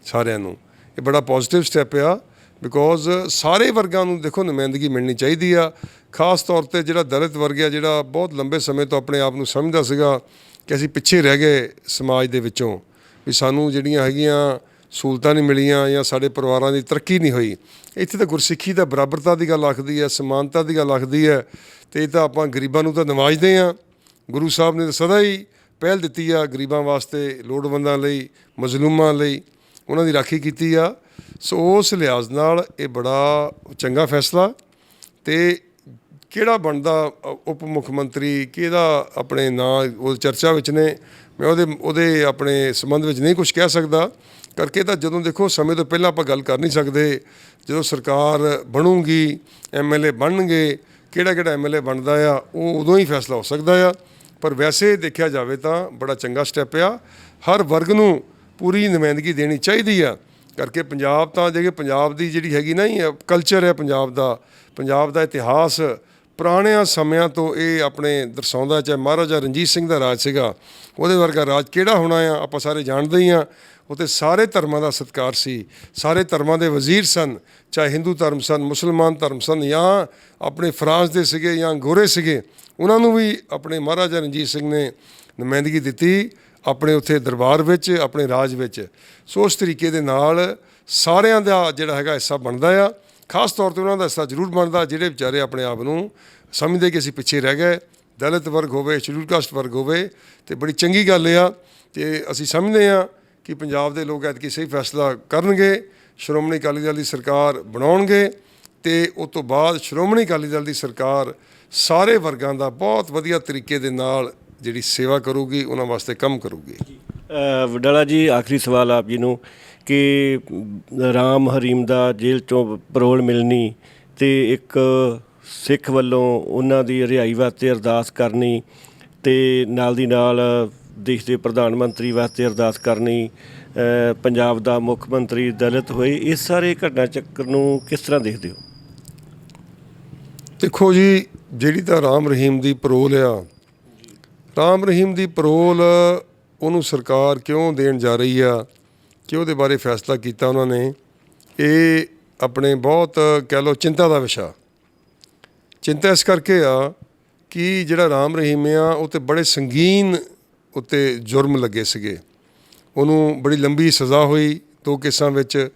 ਸਾਰਿਆਂ ਨੂੰ। ਇਹ ਬੜਾ ਪੋਜ਼ੀਟਿਵ ਸਟੈਪ ਆ, ਬਿਕੋਜ਼ ਸਾਰੇ ਵਰਗਾਂ ਨੂੰ ਦੇਖੋ ਨੁਮਾਇੰਦਗੀ ਮਿਲਣੀ ਚਾਹੀਦੀ ਆ। ਖਾਸ ਤੌਰ 'ਤੇ ਜਿਹੜਾ ਦਲਿਤ ਵਰਗ ਆ, ਜਿਹੜਾ ਬਹੁਤ ਲੰਬੇ ਸਮੇਂ ਤੋਂ ਆਪਣੇ ਆਪ ਨੂੰ ਸਮਝਦਾ ਸੀਗਾ ਕਿ ਅਸੀਂ ਪਿੱਛੇ ਰਹਿ ਗਏ ਸਮਾਜ ਦੇ ਵਿੱਚੋਂ, ਵੀ ਸਾਨੂੰ ਜਿਹੜੀਆਂ ਹੈਗੀਆਂ ਸਹੂਲਤਾਂ ਨਹੀਂ ਮਿਲੀਆਂ ਜਾਂ ਸਾਡੇ ਪਰਿਵਾਰਾਂ ਦੀ ਤਰੱਕੀ ਨਹੀਂ ਹੋਈ। ਇੱਥੇ ਤਾਂ ਗੁਰਸਿੱਖੀ ਦਾ ਬਰਾਬਰਤਾ ਦੀ ਗੱਲ ਆਖਦੀ ਹੈ, ਸਮਾਨਤਾ ਦੀ ਗੱਲ ਆਖਦੀ ਹੈ, ਅਤੇ ਇਹ ਤਾਂ ਆਪਾਂ ਗਰੀਬਾਂ ਨੂੰ ਤਾਂ ਨਵਾਜਦੇ ਹਾਂ। ਗੁਰੂ ਸਾਹਿਬ ਨੇ ਤਾਂ ਸਦਾ ਹੀ ਪਹਿਲ ਦਿੱਤੀ ਆ ਗਰੀਬਾਂ ਵਾਸਤੇ, ਲੋੜਵੰਦਾਂ ਲਈ, ਮਜ਼ਲੂਮਾਂ ਲਈ, ਉਹਨਾਂ ਦੀ ਰਾਖੀ ਕੀਤੀ ਆ। ਸੋ ਉਸ ਲਿਹਾਜ਼ ਨਾਲ ਇਹ ਬੜਾ ਚੰਗਾ ਫੈਸਲਾ। ਅਤੇ ਕਿਹੜਾ ਬਣਦਾ ਉਪ ਮੁੱਖ ਮੰਤਰੀ, ਕਿਹਦਾ ਆਪਣੇ ਨਾਂ ਉਹ ਚਰਚਾ ਵਿੱਚ ਨੇ, ਮੈਂ ਉਹਦੇ ਆਪਣੇ ਸੰਬੰਧ ਵਿੱਚ ਨਹੀਂ ਕੁਛ ਕਹਿ ਸਕਦਾ। ਕਰਕੇ ਤਾਂ ਜਦੋਂ ਦੇਖੋ ਸਮੇਂ ਤੋਂ ਪਹਿਲਾਂ ਆਪਾਂ ਗੱਲ ਕਰ ਨਹੀਂ ਸਕਦੇ। ਜਦੋਂ ਸਰਕਾਰ ਬਣੂਗੀ, MLA ਬਣਨਗੇ, ਕਿਹੜਾ MLA ਬਣਦਾ ਆ, ਉਹ ਉਦੋਂ ਹੀ ਫੈਸਲਾ ਹੋ ਸਕਦਾ ਆ। ਪਰ ਵੈਸੇ ਦੇਖਿਆ ਜਾਵੇ ਤਾਂ ਬੜਾ ਚੰਗਾ ਸਟੈਪ ਆ। ਹਰ ਵਰਗ ਨੂੰ ਪੂਰੀ ਨੁਮਾਇੰਦਗੀ ਦੇਣੀ ਚਾਹੀਦੀ ਆ। ਕਰਕੇ ਪੰਜਾਬ ਤਾਂ ਜਿਹੜੇ ਪੰਜਾਬ ਦੀ ਜਿਹੜੀ ਹੈਗੀ ਨਾ ਕਲਚਰ ਹੈ, ਪੰਜਾਬ ਦਾ ਇਤਿਹਾਸ, ਪੁਰਾਣਿਆਂ ਸਮਿਆਂ ਤੋਂ ਇਹ ਆਪਣੇ ਦਰਸਾਉਂਦਾ, ਚਾਹੇ ਮਹਾਰਾਜਾ ਰਣਜੀਤ ਸਿੰਘ ਦਾ ਰਾਜ ਸੀਗਾ, ਉਹਦੇ ਵਰਗਾ ਰਾਜ ਕਿਹੜਾ ਹੋਣਾ ਆ, ਆਪਾਂ ਸਾਰੇ ਜਾਣਦੇ ਹੀ ਹਾਂ। ਉੱਥੇ ਸਾਰੇ ਧਰਮਾਂ ਦਾ ਸਤਿਕਾਰ ਸੀ, ਸਾਰੇ ਧਰਮਾਂ ਦੇ ਵਜ਼ੀਰ ਸਨ, ਚਾਹੇ ਹਿੰਦੂ ਧਰਮ ਸਨ, ਮੁਸਲਮਾਨ ਧਰਮ ਸਨ, ਜਾਂ ਆਪਣੇ ਫਰਾਂਸ ਦੇ ਸੀਗੇ ਜਾਂ ਗੋਰੇ ਸੀਗੇ, ਉਹਨਾਂ ਨੂੰ ਵੀ ਆਪਣੇ ਮਹਾਰਾਜਾ ਰਣਜੀਤ ਸਿੰਘ ਨੇ ਨੁਮਾਇੰਦਗੀ ਦਿੱਤੀ ਆਪਣੇ ਉੱਥੇ ਦਰਬਾਰ ਵਿੱਚ, ਆਪਣੇ ਰਾਜ ਵਿੱਚ। ਸੋ ਉਸ ਤਰੀਕੇ ਦੇ ਨਾਲ ਸਾਰਿਆਂ ਦਾ ਜਿਹੜਾ ਹੈਗਾ ਹਿੱਸਾ ਬਣਦਾ ਆ। ਖਾਸ ਤੌਰ 'ਤੇ ਉਹਨਾਂ ਦਾ ਹਿੱਸਾ ਜ਼ਰੂਰ ਬਣਦਾ ਜਿਹੜੇ ਵਿਚਾਰੇ ਆਪਣੇ ਆਪ ਨੂੰ ਸਮਝਦੇ ਕਿ ਅਸੀਂ ਪਿੱਛੇ ਰਹਿ ਗਏ, ਦਲਿਤ ਵਰਗ ਹੋਵੇ, ਸ਼ਡਿਊਲ ਕਾਸਟ ਵਰਗ ਹੋਵੇ। ਅਤੇ ਬੜੀ ਚੰਗੀ ਗੱਲ ਆ, ਅਤੇ ਅਸੀਂ ਸਮਝਦੇ ਹਾਂ ਕਿ ਪੰਜਾਬ ਦੇ ਲੋਕ ਐਤਕੀ ਸਹੀ ਫੈਸਲਾ ਕਰਨਗੇ, ਸ਼੍ਰੋਮਣੀ ਅਕਾਲੀ ਦਲ ਦੀ ਸਰਕਾਰ ਬਣਾਉਣਗੇ, ਅਤੇ ਉਸ ਤੋਂ ਬਾਅਦ ਸ਼੍ਰੋਮਣੀ ਅਕਾਲੀ ਦਲ ਦੀ ਸਰਕਾਰ ਸਾਰੇ ਵਰਗਾਂ ਦਾ ਬਹੁਤ ਵਧੀਆ ਤਰੀਕੇ ਦੇ ਨਾਲ ਜਿਹੜੀ ਸੇਵਾ ਕਰੂਗੀ, ਉਹਨਾਂ ਵਾਸਤੇ ਕੰਮ ਕਰੂਗੀ। ਵਡਾਲਾ ਜੀ, ਆਖਰੀ ਸਵਾਲ ਆਪ ਜੀ ਨੂੰ ਕਿ ਰਾਮ ਹਰੀਮ ਦਾ ਜੇਲ੍ਹ 'ਚੋਂ ਪਰੋਲ ਮਿਲਣੀ ਅਤੇ ਇੱਕ ਸਿੱਖ ਵੱਲੋਂ ਉਹਨਾਂ ਦੀ ਰਿਹਾਈ ਵਾਸਤੇ ਅਰਦਾਸ ਕਰਨੀ, ਅਤੇ ਨਾਲ ਦੀ ਨਾਲ ਦੇਸ਼ ਦੇ ਪ੍ਰਧਾਨ ਮੰਤਰੀ ਵਾਸਤੇ ਅਰਦਾਸ ਕਰਨੀ, ਪੰਜਾਬ ਦਾ ਮੁੱਖ ਮੰਤਰੀ ਦਲਿਤ ਹੋਏ, ਇਸ ਸਾਰੇ ਘਟਨਾ ਚੱਕਰ ਨੂੰ ਕਿਸ ਤਰ੍ਹਾਂ ਦੇਖਦੇ ਹੋ? ਦੇਖੋ ਜੀ, ਜਿਹੜੀ ਤਾਂ ਰਾਮ ਰਹੀਮ ਦੀ ਪਰੋਲ ਆ, ਰਾਮ ਰਹੀਮ ਦੀ ਪਰੋਲ ਉਹਨੂੰ ਸਰਕਾਰ ਕਿਉਂ ਦੇਣ ਜਾ ਰਹੀ ਆ, ਕਿ ਉਹਦੇ ਬਾਰੇ ਫੈਸਲਾ ਕੀਤਾ ਉਹਨਾਂ ਨੇ, ਇਹ ਆਪਣੇ ਬਹੁਤ ਕਹਿ ਲਓ ਚਿੰਤਾ ਦਾ ਵਿਸ਼ਾ। ਚਿੰਤਾ ਇਸ ਕਰਕੇ ਆ ਕਿ ਜਿਹੜਾ ਰਾਮ ਰਹੀਮ ਆ, ਉਹ 'ਤੇ ਬੜੇ ਸੰਗੀਨ ਉੱਤੇ ਜੁਰਮ ਲੱਗੇ ਸੀਗੇ, ਉਹਨੂੰ ਬੜੀ ਲੰਬੀ ਸਜ਼ਾ ਹੋਈ 2 ਕੇਸਾਂ ਵਿੱਚ।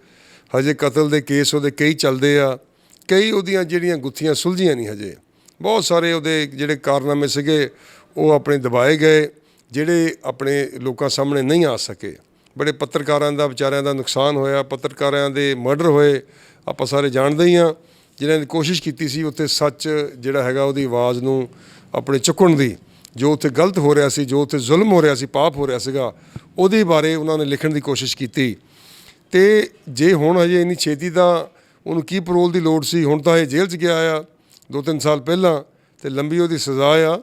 ਹਜੇ ਕਤਲ ਦੇ ਕੇਸ ਉਹਦੇ ਕਈ ਚੱਲਦੇ ਆ, ਕਈ ਉਹਦੀਆਂ ਜਿਹੜੀਆਂ ਗੁੱਥੀਆਂ ਸੁਲਝੀਆਂ ਨਹੀਂ ਹਜੇ। ਬਹੁਤ ਸਾਰੇ ਉਹਦੇ ਜਿਹੜੇ ਕਾਰਨਾਮੇ ਸੀਗੇ ਉਹ ਆਪਣੇ ਦਬਾਏ ਗਏ, ਜਿਹੜੇ ਆਪਣੇ ਲੋਕਾਂ ਸਾਹਮਣੇ ਨਹੀਂ ਆ ਸਕੇ। ਬੜੇ ਪੱਤਰਕਾਰਾਂ ਦਾ ਵਿਚਾਰਿਆਂ ਦਾ ਨੁਕਸਾਨ ਹੋਇਆ, ਪੱਤਰਕਾਰਾਂ ਦੇ ਮਰਡਰ ਹੋਏ, ਆਪਾਂ ਸਾਰੇ ਜਾਣਦੇ ਹੀ ਹਾਂ। ਜਿਨ੍ਹਾਂ ਨੇ ਕੋਸ਼ਿਸ਼ ਕੀਤੀ ਸੀ ਉੱਥੇ ਸੱਚ ਜਿਹੜਾ ਹੈਗਾ ਉਹਦੀ ਆਵਾਜ਼ ਨੂੰ ਆਪਣੇ ਚੁੱਕਣ ਦੀ, ਜੋ ਉੱਥੇ ਗਲਤ ਹੋ ਰਿਹਾ ਸੀ, ਜੋ ਉੱਥੇ ਜ਼ੁਲਮ ਹੋ ਰਿਹਾ ਸੀ, ਪਾਪ ਹੋ ਰਿਹਾ ਸੀਗਾ, ਉਹਦੇ ਬਾਰੇ ਉਹਨਾਂ ਨੇ ਲਿਖਣ ਦੀ ਕੋਸ਼ਿਸ਼ ਕੀਤੀ। ਅਤੇ ਜੇ ਹੁਣ ਹਜੇ ਇੰਨੀ ਛੇਤੀ ਦਾ ਉਹਨੂੰ ਕੀ ਪਰੋਲ ਦੀ ਲੋੜ ਸੀ? ਹੁਣ ਤਾਂ ਇਹ ਜੇਲ੍ਹ 'ਚ ਗਿਆ ਆ 2-3 ਸਾਲ ਪਹਿਲਾਂ, ਅਤੇ ਲੰਬੀ ਉਹਦੀ ਸਜ਼ਾ ਆ,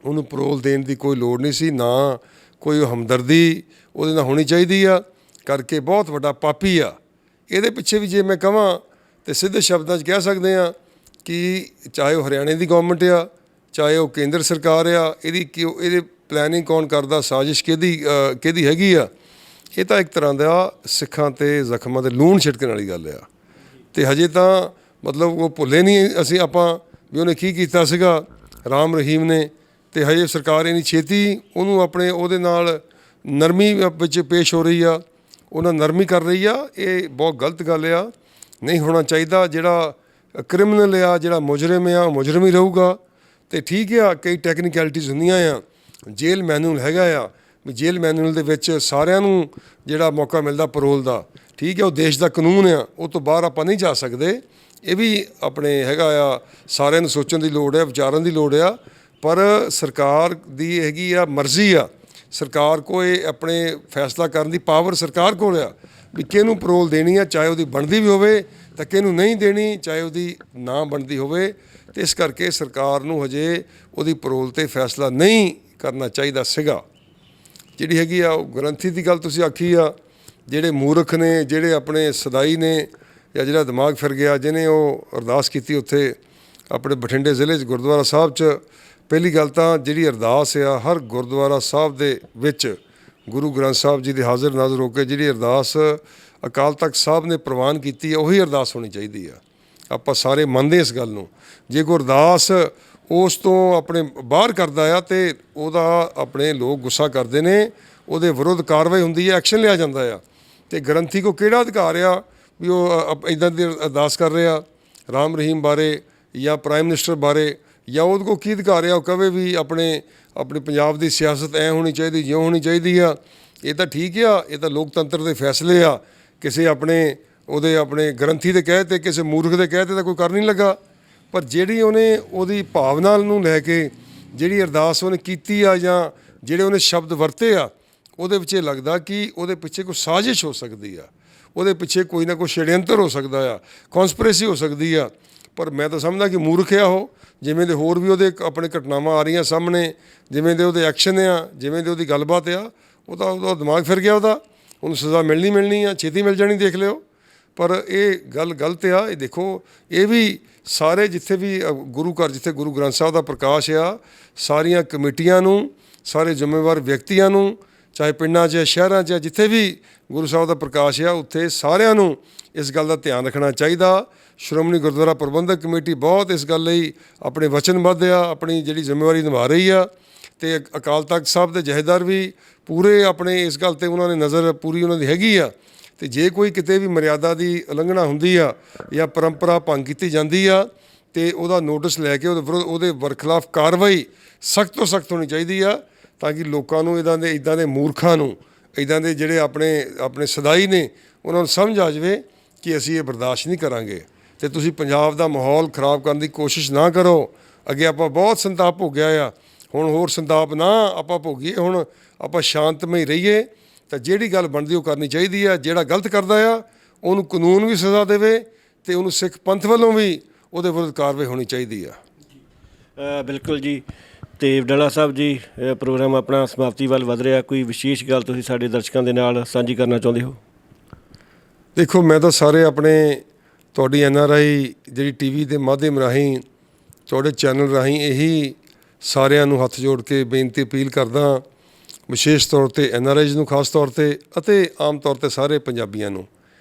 ਉਹਨੂੰ ਪਰੋਲ ਦੇਣ ਦੀ ਕੋਈ ਲੋੜ ਨਹੀਂ ਸੀ। ਨਾ ਕੋਈ ਹਮਦਰਦੀ ਉਹਦੇ ਨਾਲ ਹੋਣੀ ਚਾਹੀਦੀ ਆ, ਕਰਕੇ ਬਹੁਤ ਵੱਡਾ ਪਾਪੀ ਆ। ਇਹਦੇ ਪਿੱਛੇ ਵੀ ਜੇ ਮੈਂ ਕਹਾਂ ਤਾਂ ਸਿੱਧੇ ਸ਼ਬਦਾਂ 'ਚ ਕਹਿ ਸਕਦੇ ਹਾਂ ਕਿ ਚਾਹੇ ਉਹ ਹਰਿਆਣੇ ਦੀ ਗੌਰਮੈਂਟ ਆ, ਚਾਹੇ ਉਹ ਕੇਂਦਰ ਸਰਕਾਰ ਆ, ਇਹਦੇ ਪਲੈਨਿੰਗ ਕੌਣ ਕਰਦਾ, ਸਾਜ਼ਿਸ਼ ਕਿਹਦੀ ਹੈਗੀ ਆ, ਇਹ ਤਾਂ ਇੱਕ ਤਰ੍ਹਾਂ ਦਾ ਸਿੱਖਾਂ 'ਤੇ ਜ਼ਖਮਾਂ 'ਤੇ ਲੂਣ ਛਿੜਕਣ ਵਾਲੀ ਗੱਲ ਆ। ਅਤੇ ਹਜੇ ਤਾਂ ਮਤਲਬ ਉਹ ਭੁੱਲੇ ਨਹੀਂ ਅਸੀਂ ਆਪਾਂ ਵੀ ਉਹਨੇ ਕੀ ਕੀਤਾ ਸੀਗਾ ਰਾਮ ਰਹੀਮ ਨੇ। ਅਤੇ ਹਜੇ ਸਰਕਾਰ ਇੰਨੀ ਛੇਤੀ ਉਹਨੂੰ ਆਪਣੇ ਉਹਦੇ ਨਾਲ ਨਰਮੀ ਵਿੱਚ ਪੇਸ਼ ਹੋ ਰਹੀ ਆ, ਉਹਨਾਂ ਨਰਮੀ ਕਰ ਰਹੀ ਆ। ਇਹ ਬਹੁਤ ਗਲਤ ਗੱਲ ਆ, ਨਹੀਂ ਹੋਣਾ ਚਾਹੀਦਾ। ਜਿਹੜਾ ਕ੍ਰਿਮੀਨਲ ਆ, ਜਿਹੜਾ ਮੁਜਰਮ ਆ, ਉਹ ਮੁਜਰਮ ਹੀ ਰਹੂਗਾ। ਅਤੇ ਠੀਕ ਆ, ਕਈ ਟੈਕਨੀਕੈਲਿਟੀਜ਼ ਹੁੰਦੀਆਂ ਆ, ਜੇਲ੍ਹ ਮੈਨੂਅਲ ਹੈਗਾ ਆ, ਵੀ ਜੇਲ੍ਹ ਮੈਨੂਅਲ ਦੇ ਵਿੱਚ ਸਾਰਿਆਂ ਨੂੰ ਜਿਹੜਾ ਮੌਕਾ ਮਿਲਦਾ ਪਰੋਲ ਦਾ, ਠੀਕ ਹੈ, ਉਹ ਦੇਸ਼ ਦਾ ਕਾਨੂੰਨ ਆ, ਉਹ ਤੋਂ ਬਾਹਰ ਆਪਾਂ ਨਹੀਂ ਜਾ ਸਕਦੇ। ਇਹ ਵੀ ਆਪਣੇ ਹੈਗਾ ਆ, ਸਾਰਿਆਂ ਨੂੰ ਸੋਚਣ ਦੀ ਲੋੜ ਆ, ਵਿਚਾਰਨ ਦੀ ਲੋੜ ਆ। ਪਰ ਸਰਕਾਰ ਦੀ ਹੈਗੀ ਆ ਮਰਜ਼ੀ ਆ, ਸਰਕਾਰ ਕੋਲ ਇਹ ਆਪਣੇ ਫੈਸਲਾ ਕਰਨ ਦੀ ਪਾਵਰ ਸਰਕਾਰ ਕੋਲ ਆ ਵੀ ਕਿਹਨੂੰ ਪਰੋਲ ਦੇਣੀ ਆ, ਚਾਹੇ ਉਹਦੀ ਬਣਦੀ ਵੀ ਹੋਵੇ ਤਾਂ ਕਿਹਨੂੰ ਨਹੀਂ ਦੇਣੀ, ਚਾਹੇ ਉਹਦੀ ਨਾ ਬਣਦੀ ਹੋਵੇ। ਅਤੇ ਇਸ ਕਰਕੇ ਸਰਕਾਰ ਨੂੰ ਹਜੇ ਉਹਦੀ ਪਰੋਲ 'ਤੇ ਫੈਸਲਾ ਨਹੀਂ ਕਰਨਾ ਚਾਹੀਦਾ ਸੀਗਾ। ਜਿਹੜੀ ਹੈਗੀ ਆ ਉਹ ਗ੍ਰੰਥੀ ਦੀ ਗੱਲ ਤੁਸੀਂ ਆਖੀ ਆ, ਜਿਹੜੇ ਮੂਰਖ ਨੇ, ਜਿਹੜੇ ਆਪਣੇ ਸਦਾਈ ਨੇ, ਜਾਂ ਜਿਹੜਾ ਦਿਮਾਗ ਫਿਰ ਗਿਆ, ਜਿਹਨੇ ਉਹ ਅਰਦਾਸ ਕੀਤੀ ਉੱਥੇ ਆਪਣੇ ਬਠਿੰਡੇ ਜ਼ਿਲ੍ਹੇ 'ਚ ਗੁਰਦੁਆਰਾ ਸਾਹਿਬ 'ਚ। ਪਹਿਲੀ ਗੱਲ ਤਾਂ ਜਿਹੜੀ ਅਰਦਾਸ ਆ, ਹਰ ਗੁਰਦੁਆਰਾ ਸਾਹਿਬ ਦੇ ਵਿੱਚ ਗੁਰੂ ਗ੍ਰੰਥ ਸਾਹਿਬ ਜੀ ਦੇ ਹਾਜ਼ਰ ਨਾਜ਼ਰ ਹੋ ਕੇ ਜਿਹੜੀ ਅਰਦਾਸ ਅਕਾਲ ਤਖਤ ਸਾਹਿਬ ਨੇ ਪ੍ਰਵਾਨ ਕੀਤੀ ਹੈ, ਉਹੀ ਅਰਦਾਸ ਹੋਣੀ ਚਾਹੀਦੀ ਆ। ਆਪਾਂ ਸਾਰੇ ਮੰਨਦੇ ਇਸ ਗੱਲ ਨੂੰ। ਜੇ ਕੋਈ ਅਰਦਾਸ ਉਸ ਤੋਂ ਆਪਣੇ ਬਾਹਰ ਕਰਦਾ ਆ ਅਤੇ ਉਹਦਾ ਆਪਣੇ ਲੋਕ ਗੁੱਸਾ ਕਰਦੇ ਨੇ, ਉਹਦੇ ਵਿਰੁੱਧ ਕਾਰਵਾਈ ਹੁੰਦੀ ਹੈ, ਐਕਸ਼ਨ ਲਿਆ ਜਾਂਦਾ ਆ। ਅਤੇ ਗ੍ਰੰਥੀ ਕੋ ਕਿਹੜਾ ਅਧਿਕਾਰ ਆ ਵੀ ਉਹ ਇੱਦਾਂ ਦੀ ਅਰਦਾਸ ਕਰ ਰਿਹਾ ਰਾਮ ਰਹੀਮ ਬਾਰੇ ਜਾਂ ਪ੍ਰਾਈਮ ਮਿਨਿਸਟਰ ਬਾਰੇ, ਜਾਂ ਉਹਦੇ ਕੋਲ ਕੀ ਅਧਿਕਾਰ ਆ ਉਹ ਕਹੇ ਵੀ ਆਪਣੇ ਪੰਜਾਬ ਦੀ ਸਿਆਸਤ ਐਂ ਹੋਣੀ ਚਾਹੀਦੀ, ਜਿਉਂ ਹੋਣੀ ਚਾਹੀਦੀ ਆ। ਇਹ ਤਾਂ ਠੀਕ ਆ, ਇਹ ਤਾਂ ਲੋਕਤੰਤਰ ਦੇ ਫੈਸਲੇ ਆ। ਕਿਸੇ ਆਪਣੇ ਗ੍ਰੰਥੀ ਦੇ ਕਹੇ 'ਤੇ, ਕਿਸੇ ਮੂਰਖ ਦੇ ਕਹੇ 'ਤੇ ਤਾਂ ਕੋਈ ਕਰ ਨਹੀਂ ਲੱਗਾ। ਪਰ ਜਿਹੜੀ ਉਹਨੇ ਉਹਦੀ ਭਾਵਨਾ ਨੂੰ ਲੈ ਕੇ ਜਿਹੜੀ ਅਰਦਾਸ ਉਹਨੇ ਕੀਤੀ ਆ, ਜਾਂ ਜਿਹੜੇ ਉਹਨੇ ਸ਼ਬਦ ਵਰਤੇ ਆ, ਉਹਦੇ ਵਿੱਚ ਇਹ ਲੱਗਦਾ ਕਿ ਉਹਦੇ ਪਿੱਛੇ ਕੋਈ ਸਾਜ਼ਿਸ਼ ਹੋ ਸਕਦੀ ਆ, ਉਹਦੇ ਪਿੱਛੇ ਕੋਈ ਨਾ ਕੋਈ ਛੜਯੰਤਰ ਹੋ ਸਕਦਾ ਆ, ਕੌਨਸਪੀਰੇਸੀ ਹੋ ਸਕਦੀ ਆ। ਪਰ ਮੈਂ ਤਾਂ ਸਮਝਦਾ ਕਿ ਮੂਰਖ ਆ ਉਹ, ਜਿਵੇਂ ਦੇ ਹੋਰ ਵੀ ਉਹਦੇ ਆਪਣੇ ਘਟਨਾਵਾਂ ਆ ਰਹੀਆਂ ਸਾਹਮਣੇ, ਜਿਵੇਂ ਦੇ ਉਹਦੇ ਐਕਸ਼ਨ ਆ, ਜਿਵੇਂ ਦੀ ਉਹਦੀ ਗੱਲਬਾਤ ਆ, ਉਹਦਾ ਦਿਮਾਗ ਫਿਰ ਗਿਆ ਉਹਨੂੰ ਸਜ਼ਾ ਮਿਲਣੀ ਆ, ਛੇਤੀ ਮਿਲ ਜਾਣੀ, ਦੇਖ ਲਿਓ। ਪਰ ਇਹ ਗੱਲ ਗਲਤ ਆ। ਇਹ ਦੇਖੋ, ਇਹ ਵੀ ਸਾਰੇ ਜਿੱਥੇ ਵੀ ਗੁਰੂ ਘਰ, ਜਿੱਥੇ ਗੁਰੂ ਗ੍ਰੰਥ ਸਾਹਿਬ ਦਾ ਪ੍ਰਕਾਸ਼ ਆ, ਸਾਰੀਆਂ ਕਮੇਟੀਆਂ ਨੂੰ, ਸਾਰੇ ਜ਼ਿੰਮੇਵਾਰ ਵਿਅਕਤੀਆਂ ਨੂੰ, ਚਾਹੇ ਪਿੰਡਾਂ 'ਚ, ਸ਼ਹਿਰਾਂ 'ਚ, ਜਿੱਥੇ ਵੀ ਗੁਰੂ ਸਾਹਿਬ ਦਾ ਪ੍ਰਕਾਸ਼ ਆ, ਉੱਥੇ ਸਾਰਿਆਂ ਨੂੰ ਇਸ ਗੱਲ ਦਾ ਧਿਆਨ ਰੱਖਣਾ ਚਾਹੀਦਾ। ਸ਼੍ਰੋਮਣੀ ਗੁਰਦੁਆਰਾ ਪ੍ਰਬੰਧਕ ਕਮੇਟੀ ਬਹੁਤ ਇਸ ਗੱਲ ਲਈ ਆਪਣੇ ਵਚਨਬੱਧ ਆ, ਆਪਣੀ ਜਿਹੜੀ ਜ਼ਿੰਮੇਵਾਰੀ ਨਿਭਾ ਰਹੀ ਆ, ਅਤੇ ਅਕਾਲ ਤਖਤ ਸਾਹਿਬ ਦੇ ਜਥੇਦਾਰ ਵੀ ਪੂਰੇ ਆਪਣੇ ਇਸ ਗੱਲ 'ਤੇ ਉਹਨਾਂ ਨੇ ਨਜ਼ਰ ਪੂਰੀ ਉਹਨਾਂ ਦੀ ਹੈਗੀ ਆ। ਅਤੇ ਜੇ ਕੋਈ ਕਿਤੇ ਵੀ ਮਰਿਆਦਾ ਦੀ ਉਲੰਘਣਾ ਹੁੰਦੀ ਆ ਜਾਂ ਪਰੰਪਰਾ ਭੰਗ ਕੀਤੀ ਜਾਂਦੀ ਆ, ਅਤੇ ਉਹਦਾ ਨੋਟਿਸ ਲੈ ਕੇ ਉਹਦੇ ਵਰਖਲਾਫ ਕਾਰਵਾਈ ਸਖਤ ਤੋਂ ਸਖਤ ਹੋਣੀ ਚਾਹੀਦੀ ਆ, ਤਾਂ ਕਿ ਲੋਕਾਂ ਨੂੰ ਇੱਦਾਂ ਦੇ ਮੂਰਖਾਂ ਨੂੰ, ਇੱਦਾਂ ਦੇ ਜਿਹੜੇ ਆਪਣੇ ਸਦਾਈ ਨੇ, ਉਹਨਾਂ ਨੂੰ ਸਮਝ ਆ ਜਾਵੇ ਕਿ ਅਸੀਂ ਇਹ ਬਰਦਾਸ਼ਤ ਨਹੀਂ ਕਰਾਂਗੇ। ਅਤੇ ਤੁਸੀਂ ਪੰਜਾਬ ਦਾ ਮਾਹੌਲ ਖਰਾਬ ਕਰਨ ਦੀ ਕੋਸ਼ਿਸ਼ ਨਾ ਕਰੋ। ਅੱਗੇ ਆਪਾਂ ਬਹੁਤ ਸੰਤਾਪ ਭੋਗਿਆ ਆ, ਹੁਣ ਹੋਰ ਸੰਤਾਪ ਨਾ ਆਪਾਂ ਭੋਗੀਏ। ਹੁਣ ਆਪਾਂ ਸ਼ਾਂਤਮਈ ਰਹੀਏ, ਤਾਂ ਜਿਹੜੀ ਗੱਲ ਬਣਦੀ ਉਹ ਕਰਨੀ ਚਾਹੀਦੀ ਆ। ਜਿਹੜਾ ਗਲਤ ਕਰਦਾ ਆ ਉਹਨੂੰ ਕਾਨੂੰਨ ਵੀ ਸਜ਼ਾ ਦੇਵੇ, ਅਤੇ ਉਹਨੂੰ ਸਿੱਖ ਪੰਥ ਵੱਲੋਂ ਵੀ ਉਹਦੇ ਵਿਰੁੱਧ ਕਾਰਵਾਈ ਹੋਣੀ ਚਾਹੀਦੀ ਆ। ਬਿਲਕੁਲ ਜੀ। ਅਤੇ ਵਡਾਲਾ ਸਾਹਿਬ ਜੀ, ਪ੍ਰੋਗਰਾਮ ਆਪਣਾ ਸਮਾਪਤੀ ਵੱਲ ਵਧ ਰਿਹਾ, ਕੋਈ ਵਿਸ਼ੇਸ਼ ਗੱਲ ਤੁਸੀਂ ਸਾਡੇ ਦਰਸ਼ਕਾਂ ਦੇ ਨਾਲ ਸਾਂਝੀ ਕਰਨਾ ਚਾਹੁੰਦੇ ਹੋ? ਦੇਖੋ, ਮੈਂ ਤਾਂ ਸਾਰੇ ਆਪਣੇ ਤੁਹਾਡੀ NRI ਜਿਹੜੀ TV ਦੇ ਮਾਧਿਅਮ ਰਾਹੀਂ, ਤੁਹਾਡੇ ਚੈਨਲ ਰਾਹੀਂ ਇਹੀ ਸਾਰਿਆਂ ਨੂੰ ਹੱਥ ਜੋੜ ਕੇ ਬੇਨਤੀ ਅਪੀਲ ਕਰਦਾ, ਵਿਸ਼ੇਸ਼ ਤੌਰ 'ਤੇ NRIs ਨੂੰ ਖਾਸ ਤੌਰ 'ਤੇ, ਅਤੇ ਆਮ ਤੌਰ 'ਤੇ ਸਾਰੇ ਪੰਜਾਬੀਆਂ ਨੂੰ,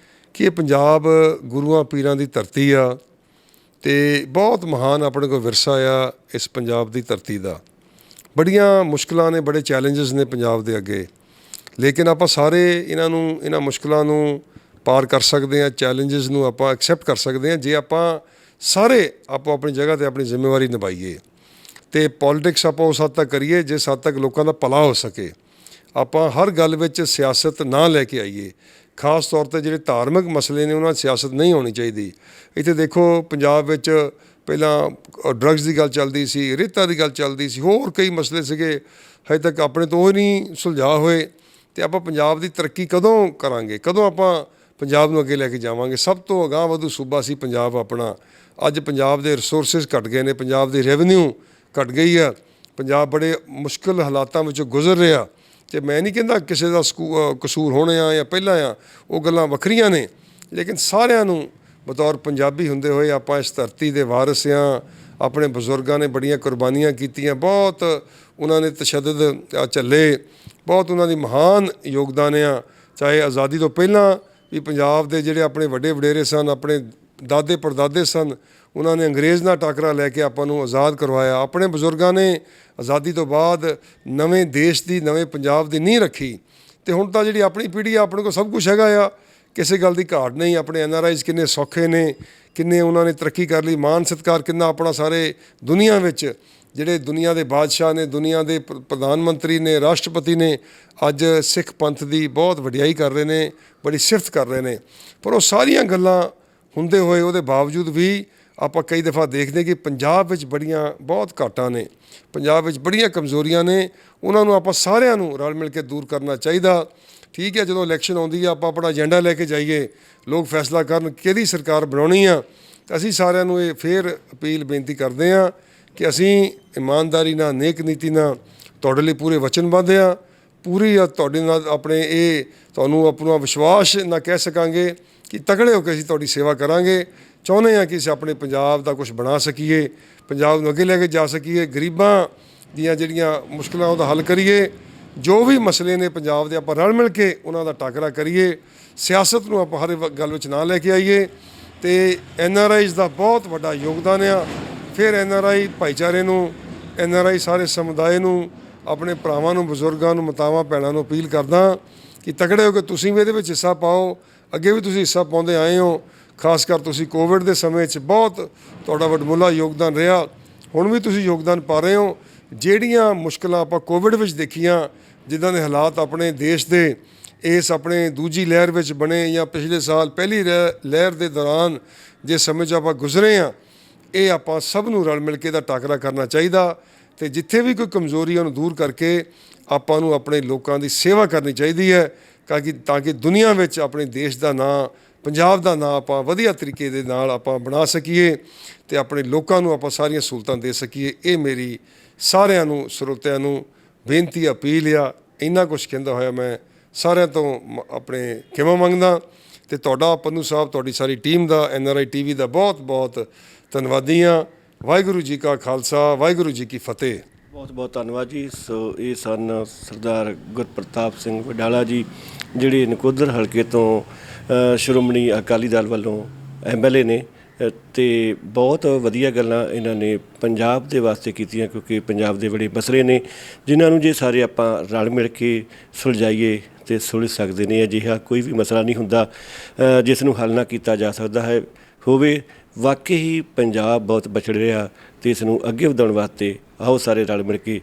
ਕਿ ਇਹ ਪੰਜਾਬ ਗੁਰੂਆਂ ਪੀਰਾਂ ਦੀ ਧਰਤੀ ਆ, ਅਤੇ ਬਹੁਤ ਮਹਾਨ ਆਪਣੇ ਕੋਲ ਵਿਰਸਾ ਆ ਇਸ ਪੰਜਾਬ ਦੀ ਧਰਤੀ ਦਾ। ਬੜੀਆਂ ਮੁਸ਼ਕਿਲਾਂ ਨੇ, ਬੜੇ ਚੈਲੰਜਸ ਨੇ ਪੰਜਾਬ ਦੇ ਅੱਗੇ, ਲੇਕਿਨ ਆਪਾਂ ਸਾਰੇ ਇਹਨਾਂ ਮੁਸ਼ਕਿਲਾਂ ਨੂੰ ਪਾਰ ਕਰ ਸਕਦੇ ਹਾਂ। ਚੈਲੰਜਸ ਨੂੰ ਆਪਾਂ ਐਕਸੈਪਟ ਕਰ ਸਕਦੇ ਹਾਂ ਜੇ ਆਪਾਂ ਸਾਰੇ ਆਪੋ ਆਪਣੀ ਜਗ੍ਹਾ 'ਤੇ ਆਪਣੀ ਜ਼ਿੰਮੇਵਾਰੀ ਨਿਭਾਈਏ। ਅਤੇ ਪੋਲੀਟਿਕਸ ਆਪਾਂ ਉਸ ਹੱਦ ਤੱਕ ਕਰੀਏ ਜਿਸ ਹੱਦ ਤੱਕ ਲੋਕਾਂ ਦਾ ਭਲਾ ਹੋ ਸਕੇ। ਆਪਾਂ ਹਰ ਗੱਲ ਵਿੱਚ ਸਿਆਸਤ ਨਾ ਲੈ ਕੇ ਆਈਏ। ਖਾਸ ਤੌਰ 'ਤੇ ਜਿਹੜੇ ਧਾਰਮਿਕ ਮਸਲੇ ਨੇ ਉਹਨਾਂ 'ਚ ਸਿਆਸਤ ਨਹੀਂ ਹੋਣੀ ਚਾਹੀਦੀ। ਇੱਥੇ ਦੇਖੋ, ਪੰਜਾਬ ਵਿੱਚ ਪਹਿਲਾਂ ਡਰੱਗਸ ਦੀ ਗੱਲ ਚੱਲਦੀ ਸੀ, ਰੇਤਾ ਦੀ ਗੱਲ ਚੱਲਦੀ ਸੀ, ਹੋਰ ਕਈ ਮਸਲੇ ਸੀਗੇ, ਹਜੇ ਤੱਕ ਆਪਣੇ ਤੋਂ ਉਹ ਨਹੀਂ ਸੁਲਝਾ ਹੋਏ। ਅਤੇ ਆਪਾਂ ਪੰਜਾਬ ਦੀ ਤਰੱਕੀ ਕਦੋਂ ਕਰਾਂਗੇ? ਕਦੋਂ ਆਪਾਂ ਪੰਜਾਬ ਨੂੰ ਅੱਗੇ ਲੈ ਕੇ ਜਾਵਾਂਗੇ? ਸਭ ਤੋਂ ਅਗਾਂਹ ਵਧੂ ਸੂਬਾ ਸੀ ਪੰਜਾਬ ਆਪਣਾ। ਅੱਜ ਪੰਜਾਬ ਦੇ ਰਿਸੋਰਸਿਸ ਘੱਟ ਗਏ ਨੇ, ਪੰਜਾਬ ਦੀ ਰੈਵਨਿਊ ਘੱਟ ਗਈ ਆ, ਪੰਜਾਬ ਬੜੇ ਮੁਸ਼ਕਿਲ ਹਾਲਾਤਾਂ ਵਿੱਚੋਂ ਗੁਜ਼ਰ ਰਿਹਾ। ਅਤੇ ਮੈਂ ਨਹੀਂ ਕਹਿੰਦਾ ਕਿਸੇ ਦਾ ਕਸੂਰ ਹੋਣੇ ਆ ਜਾਂ ਪਹਿਲਾਂ ਆ, ਉਹ ਗੱਲਾਂ ਵੱਖਰੀਆਂ ਨੇ, ਲੇਕਿਨ ਸਾਰਿਆਂ ਨੂੰ ਬਤੌਰ ਪੰਜਾਬੀ ਹੁੰਦੇ ਹੋਏ ਆਪਾਂ ਇਸ ਧਰਤੀ ਦੇ ਵਾਰਿਸ ਹਾਂ। ਆਪਣੇ ਬਜ਼ੁਰਗਾਂ ਨੇ ਬੜੀਆਂ ਕੁਰਬਾਨੀਆਂ ਕੀਤੀਆਂ, ਬਹੁਤ ਉਹਨਾਂ ਨੇ ਤਸ਼ੱਦਦ ਝੱਲੇ, ਬਹੁਤ ਉਹਨਾਂ ਦੀ ਮਹਾਨ ਯੋਗਦਾਨ ਆ। ਚਾਹੇ ਆਜ਼ਾਦੀ ਤੋਂ ਪਹਿਲਾਂ ਵੀ ਪੰਜਾਬ ਦੇ ਜਿਹੜੇ ਆਪਣੇ ਵੱਡੇ ਵਡੇਰੇ ਸਨ, ਆਪਣੇ ਦਾਦੇ ਪੜਦਾਦੇ ਸਨ, ਉਹਨਾਂ ਨੇ ਅੰਗਰੇਜ਼ ਨਾਲ ਟਾਕਰਾ ਲੈ ਕੇ ਆਪਾਂ ਨੂੰ ਆਜ਼ਾਦ ਕਰਵਾਇਆ। ਆਪਣੇ ਬਜ਼ੁਰਗਾਂ ਨੇ ਆਜ਼ਾਦੀ ਤੋਂ ਬਾਅਦ ਨਵੇਂ ਦੇਸ਼ ਦੀ, ਨਵੇਂ ਪੰਜਾਬ ਦੀ ਨੀਂਹ ਰੱਖੀ। ਅਤੇ ਹੁਣ ਤਾਂ ਜਿਹੜੀ ਆਪਣੀ ਪੀੜ੍ਹੀ ਆ, ਆਪਣੇ ਕੋਲ ਸਭ ਕੁਛ ਹੈਗਾ ਆ, ਕਿਸੇ ਗੱਲ ਦੀ ਘਾਟ ਨਹੀਂ। ਆਪਣੇ NRIs ਕਿੰਨੇ ਸੌਖੇ ਨੇ, ਕਿੰਨੇ ਉਹਨਾਂ ਨੇ ਤਰੱਕੀ ਕਰ ਲਈ, ਮਾਣ ਸਤਿਕਾਰ ਕਿੰਨਾ ਆਪਣਾ ਸਾਰੇ ਦੁਨੀਆ ਵਿੱਚ। ਜਿਹੜੇ ਦੁਨੀਆ ਦੇ ਬਾਦਸ਼ਾਹ ਨੇ, ਦੁਨੀਆ ਦੇ ਪ੍ਰਧਾਨ ਮੰਤਰੀ ਨੇ, ਰਾਸ਼ਟਰਪਤੀ ਨੇ, ਅੱਜ ਸਿੱਖ ਪੰਥ ਦੀ ਬਹੁਤ ਵਡਿਆਈ ਕਰ ਰਹੇ ਨੇ, ਬੜੀ ਸਿਫਤ ਕਰ ਰਹੇ ਨੇ। ਪਰ ਉਹ ਸਾਰੀਆਂ ਗੱਲਾਂ ਹੁੰਦੇ ਹੋਏ ਉਹਦੇ ਬਾਵਜੂਦ ਵੀ ਆਪਾਂ ਕਈ ਦਫਾ ਦੇਖਦੇ ਕਿ ਪੰਜਾਬ ਵਿੱਚ ਬਹੁਤ ਘਾਟਾਂ ਨੇ, ਪੰਜਾਬ ਵਿੱਚ ਬੜੀਆਂ ਕਮਜ਼ੋਰੀਆਂ ਨੇ। ਉਹਨਾਂ ਨੂੰ ਆਪਾਂ ਸਾਰਿਆਂ ਨੂੰ ਰਲ ਮਿਲ ਕੇ ਦੂਰ ਕਰਨਾ ਚਾਹੀਦਾ। ਠੀਕ ਹੈ, ਜਦੋਂ ਇਲੈਕਸ਼ਨ ਆਉਂਦੀ ਆ ਆਪਾਂ ਆਪਣਾ ਏਜੰਡਾ ਲੈ ਕੇ ਜਾਈਏ, ਲੋਕ ਫੈਸਲਾ ਕਰਨ ਕਿਹੜੀ ਸਰਕਾਰ ਬਣਾਉਣੀ ਆ। ਤਾਂ ਅਸੀਂ ਸਾਰਿਆਂ ਨੂੰ ਇਹ ਫੇਰ ਅਪੀਲ ਬੇਨਤੀ ਕਰਦੇ ਹਾਂ ਕਿ ਅਸੀਂ ਇਮਾਨਦਾਰੀ ਨਾਲ, ਨੇਕ ਨੀਤੀ ਨਾਲ ਤੁਹਾਡੇ ਲਈ ਪੂਰੇ ਵਚਨਬੱਧ ਹਾਂ। ਪੂਰੀ ਤੁਹਾਡੇ ਨਾਲ ਆਪਣੇ ਤੁਹਾਨੂੰ ਆਪਣਾ ਵਿਸ਼ਵਾਸ ਨਾ ਕਹਿ ਸਕਾਂਗੇ ਕਿ ਤਕੜੇ ਹੋ ਕੇ ਅਸੀਂ ਤੁਹਾਡੀ ਸੇਵਾ ਕਰਾਂਗੇ। ਚਾਹੁੰਦੇ ਹਾਂ ਕਿ ਅਸੀਂ ਆਪਣੇ ਪੰਜਾਬ ਦਾ ਕੁਛ ਬਣਾ ਸਕੀਏ, ਪੰਜਾਬ ਨੂੰ ਅੱਗੇ ਲੈ ਕੇ ਜਾ ਸਕੀਏ, ਗਰੀਬਾਂ ਦੀਆਂ ਜਿਹੜੀਆਂ ਮੁਸ਼ਕਿਲਾਂ ਉਹਦਾ ਹੱਲ ਕਰੀਏ। ਜੋ ਵੀ ਮਸਲੇ ਨੇ ਪੰਜਾਬ ਦੇ, ਆਪਾਂ ਰਲ ਮਿਲ ਕੇ ਉਹਨਾਂ ਦਾ ਟਾਕਰਾ ਕਰੀਏ। ਸਿਆਸਤ ਨੂੰ ਆਪਾਂ ਹਰ ਗੱਲ ਵਿੱਚ ਨਾ ਲੈ ਕੇ ਆਈਏ। ਅਤੇ NRIs ਦਾ ਬਹੁਤ ਵੱਡਾ ਯੋਗਦਾਨ ਆ। ਫਿਰ NRI ਭਾਈਚਾਰੇ ਨੂੰ, NRI ਸਾਰੇ ਸਮੁਦਾਇ ਨੂੰ, ਆਪਣੇ ਭਰਾਵਾਂ ਨੂੰ, ਬਜ਼ੁਰਗਾਂ ਨੂੰ, ਮਾਤਾਵਾਂ ਭੈਣਾਂ ਨੂੰ ਅਪੀਲ ਕਰਦਾ ਕਿ ਤਕੜੇ ਹੋ ਕੇ ਤੁਸੀਂ ਵੀ ਇਹਦੇ ਵਿੱਚ ਹਿੱਸਾ ਪਾਓ। ਅੱਗੇ ਵੀ ਤੁਸੀਂ ਹਿੱਸਾ ਪਾਉਂਦੇ ਆਏ ਹੋ। ਖਾਸ ਕਰ ਤੁਸੀਂ ਕੋਵਿਡ ਦੇ ਸਮੇਂ 'ਚ ਬਹੁਤ ਤੁਹਾਡਾ ਵਡਮੁੱਲਾ ਯੋਗਦਾਨ ਰਿਹਾ, ਹੁਣ ਵੀ ਤੁਸੀਂ ਯੋਗਦਾਨ ਪਾ ਰਹੇ ਹੋ। ਜਿਹੜੀਆਂ ਮੁਸ਼ਕਿਲਾਂ ਆਪਾਂ ਕੋਵਿਡ ਵਿੱਚ ਦੇਖੀਆਂ, ਜਿੱਦਾਂ ਦੇ ਹਾਲਾਤ ਆਪਣੇ ਦੇਸ਼ ਦੇ ਇਸ ਆਪਣੇ ਦੂਜੀ ਲਹਿਰ ਵਿੱਚ ਬਣੇ, ਜਾਂ ਪਿਛਲੇ ਸਾਲ ਪਹਿਲੀ ਲਹਿਰ ਦੇ ਦੌਰਾਨ ਜਿਸ ਸਮੇਂ 'ਚ ਆਪਾਂ ਗੁਜ਼ਰੇ ਹਾਂ, ਇਹ ਆਪਾਂ ਸਭ ਨੂੰ ਰਲ ਮਿਲ ਕੇ ਇਹਦਾ ਟਾਕਰਾ ਕਰਨਾ ਚਾਹੀਦਾ। ਅਤੇ ਜਿੱਥੇ ਵੀ ਕੋਈ ਕਮਜ਼ੋਰੀ ਉਹਨੂੰ ਦੂਰ ਕਰਕੇ ਆਪਾਂ ਨੂੰ ਆਪਣੇ ਲੋਕਾਂ ਦੀ ਸੇਵਾ ਕਰਨੀ ਚਾਹੀਦੀ ਹੈ, ਤਾਂ ਕਿ ਦੁਨੀਆ ਵਿੱਚ ਆਪਣੇ ਦੇਸ਼ ਦਾ ਨਾਂ, ਪੰਜਾਬ ਦਾ ਨਾਂ ਆਪਾਂ ਵਧੀਆ ਤਰੀਕੇ ਦੇ ਨਾਲ ਆਪਾਂ ਬਣਾ ਸਕੀਏ ਅਤੇ ਆਪਣੇ ਲੋਕਾਂ ਨੂੰ ਆਪਾਂ ਸਾਰੀਆਂ ਸਹੂਲਤਾਂ ਦੇ ਸਕੀਏ। ਇਹ ਮੇਰੀ ਸਾਰਿਆਂ ਨੂੰ, ਸਰੋਤਿਆਂ ਨੂੰ ਬੇਨਤੀ, ਅਪੀਲ ਆ। ਇੰਨਾ ਕੁਛ ਕਹਿੰਦਾ ਹੋਇਆ ਮੈਂ ਸਾਰਿਆਂ ਤੋਂ ਆਪਣੇ ਖਿਮਾ ਮੰਗਦਾ। ਤੇ ਤੁਹਾਡਾ ਪੰਨੂ ਸਾਹਿਬ, ਤੁਹਾਡੀ ਸਾਰੀ ਟੀਮ ਦਾ, NRI TV ਦਾ ਬਹੁਤ ਬਹੁਤ ਧੰਨਵਾਦੀ ਹਾਂ। ਵਾਹਿਗੁਰੂ ਜੀ ਕਾ ਖਾਲਸਾ, ਵਾਹਿਗੁਰੂ ਜੀ ਕੀ ਫਤਿਹ। ਬਹੁਤ ਬਹੁਤ ਧੰਨਵਾਦ ਜੀ। ਸੋ ਇਹ ਸਨ ਸਰਦਾਰ ਗੁਰਪ੍ਰਤਾਪ ਸਿੰਘ ਵਡਾਲਾ ਜੀ, ਜਿਹੜੇ ਨਕੋਦਰ ਹਲਕੇ ਤੋਂ ਸ਼੍ਰੋਮਣੀ ਅਕਾਲੀ ਦਲ ਵੱਲੋਂ MLA ਨੇ, ਅਤੇ ਬਹੁਤ ਵਧੀਆ ਗੱਲਾਂ ਇਹਨਾਂ ਨੇ ਪੰਜਾਬ ਦੇ ਵਾਸਤੇ ਕੀਤੀਆਂ, ਕਿਉਂਕਿ ਪੰਜਾਬ ਦੇ ਬੜੇ ਮਸਲੇ ਨੇ ਜਿਨ੍ਹਾਂ ਨੂੰ ਜੇ ਸਾਰੇ ਆਪਾਂ ਰਲ ਮਿਲ ਕੇ ਸੁਲਝਾਈਏ ਅਤੇ ਸੁਲਝ ਸਕਦੇ ਨੇ। ਅਜਿਹਾ ਕੋਈ ਵੀ ਮਸਲਾ ਨਹੀਂ ਹੁੰਦਾ ਜਿਸ ਨੂੰ ਹੱਲ ਨਾ ਕੀਤਾ ਜਾ ਸਕਦਾ ਹੈ ਹੋਵੇ। ਵਾਕਈ ਹੀ ਪੰਜਾਬ ਬਹੁਤ ਵਿਛੜ ਰਿਹਾ, ਅਤੇ ਇਸ ਨੂੰ ਅੱਗੇ ਵਧਾਉਣ ਵਾਸਤੇ ਆਓ ਸਾਰੇ ਰਲ ਮਿਲ ਕੇ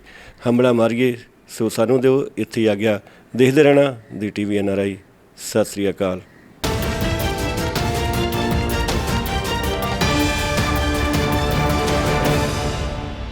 ਹੰਬਲਾ ਮਾਰੀਏ। ਸੋ ਸਾਨੂੰ ਦਿਓ ਇੱਥੇ ਆ ਗਿਆ। ਦੇਖਦੇ ਰਹਿਣਾ ਦੀ TV NRI। ਸਤਿ ਸ਼੍ਰੀ ਅਕਾਲ।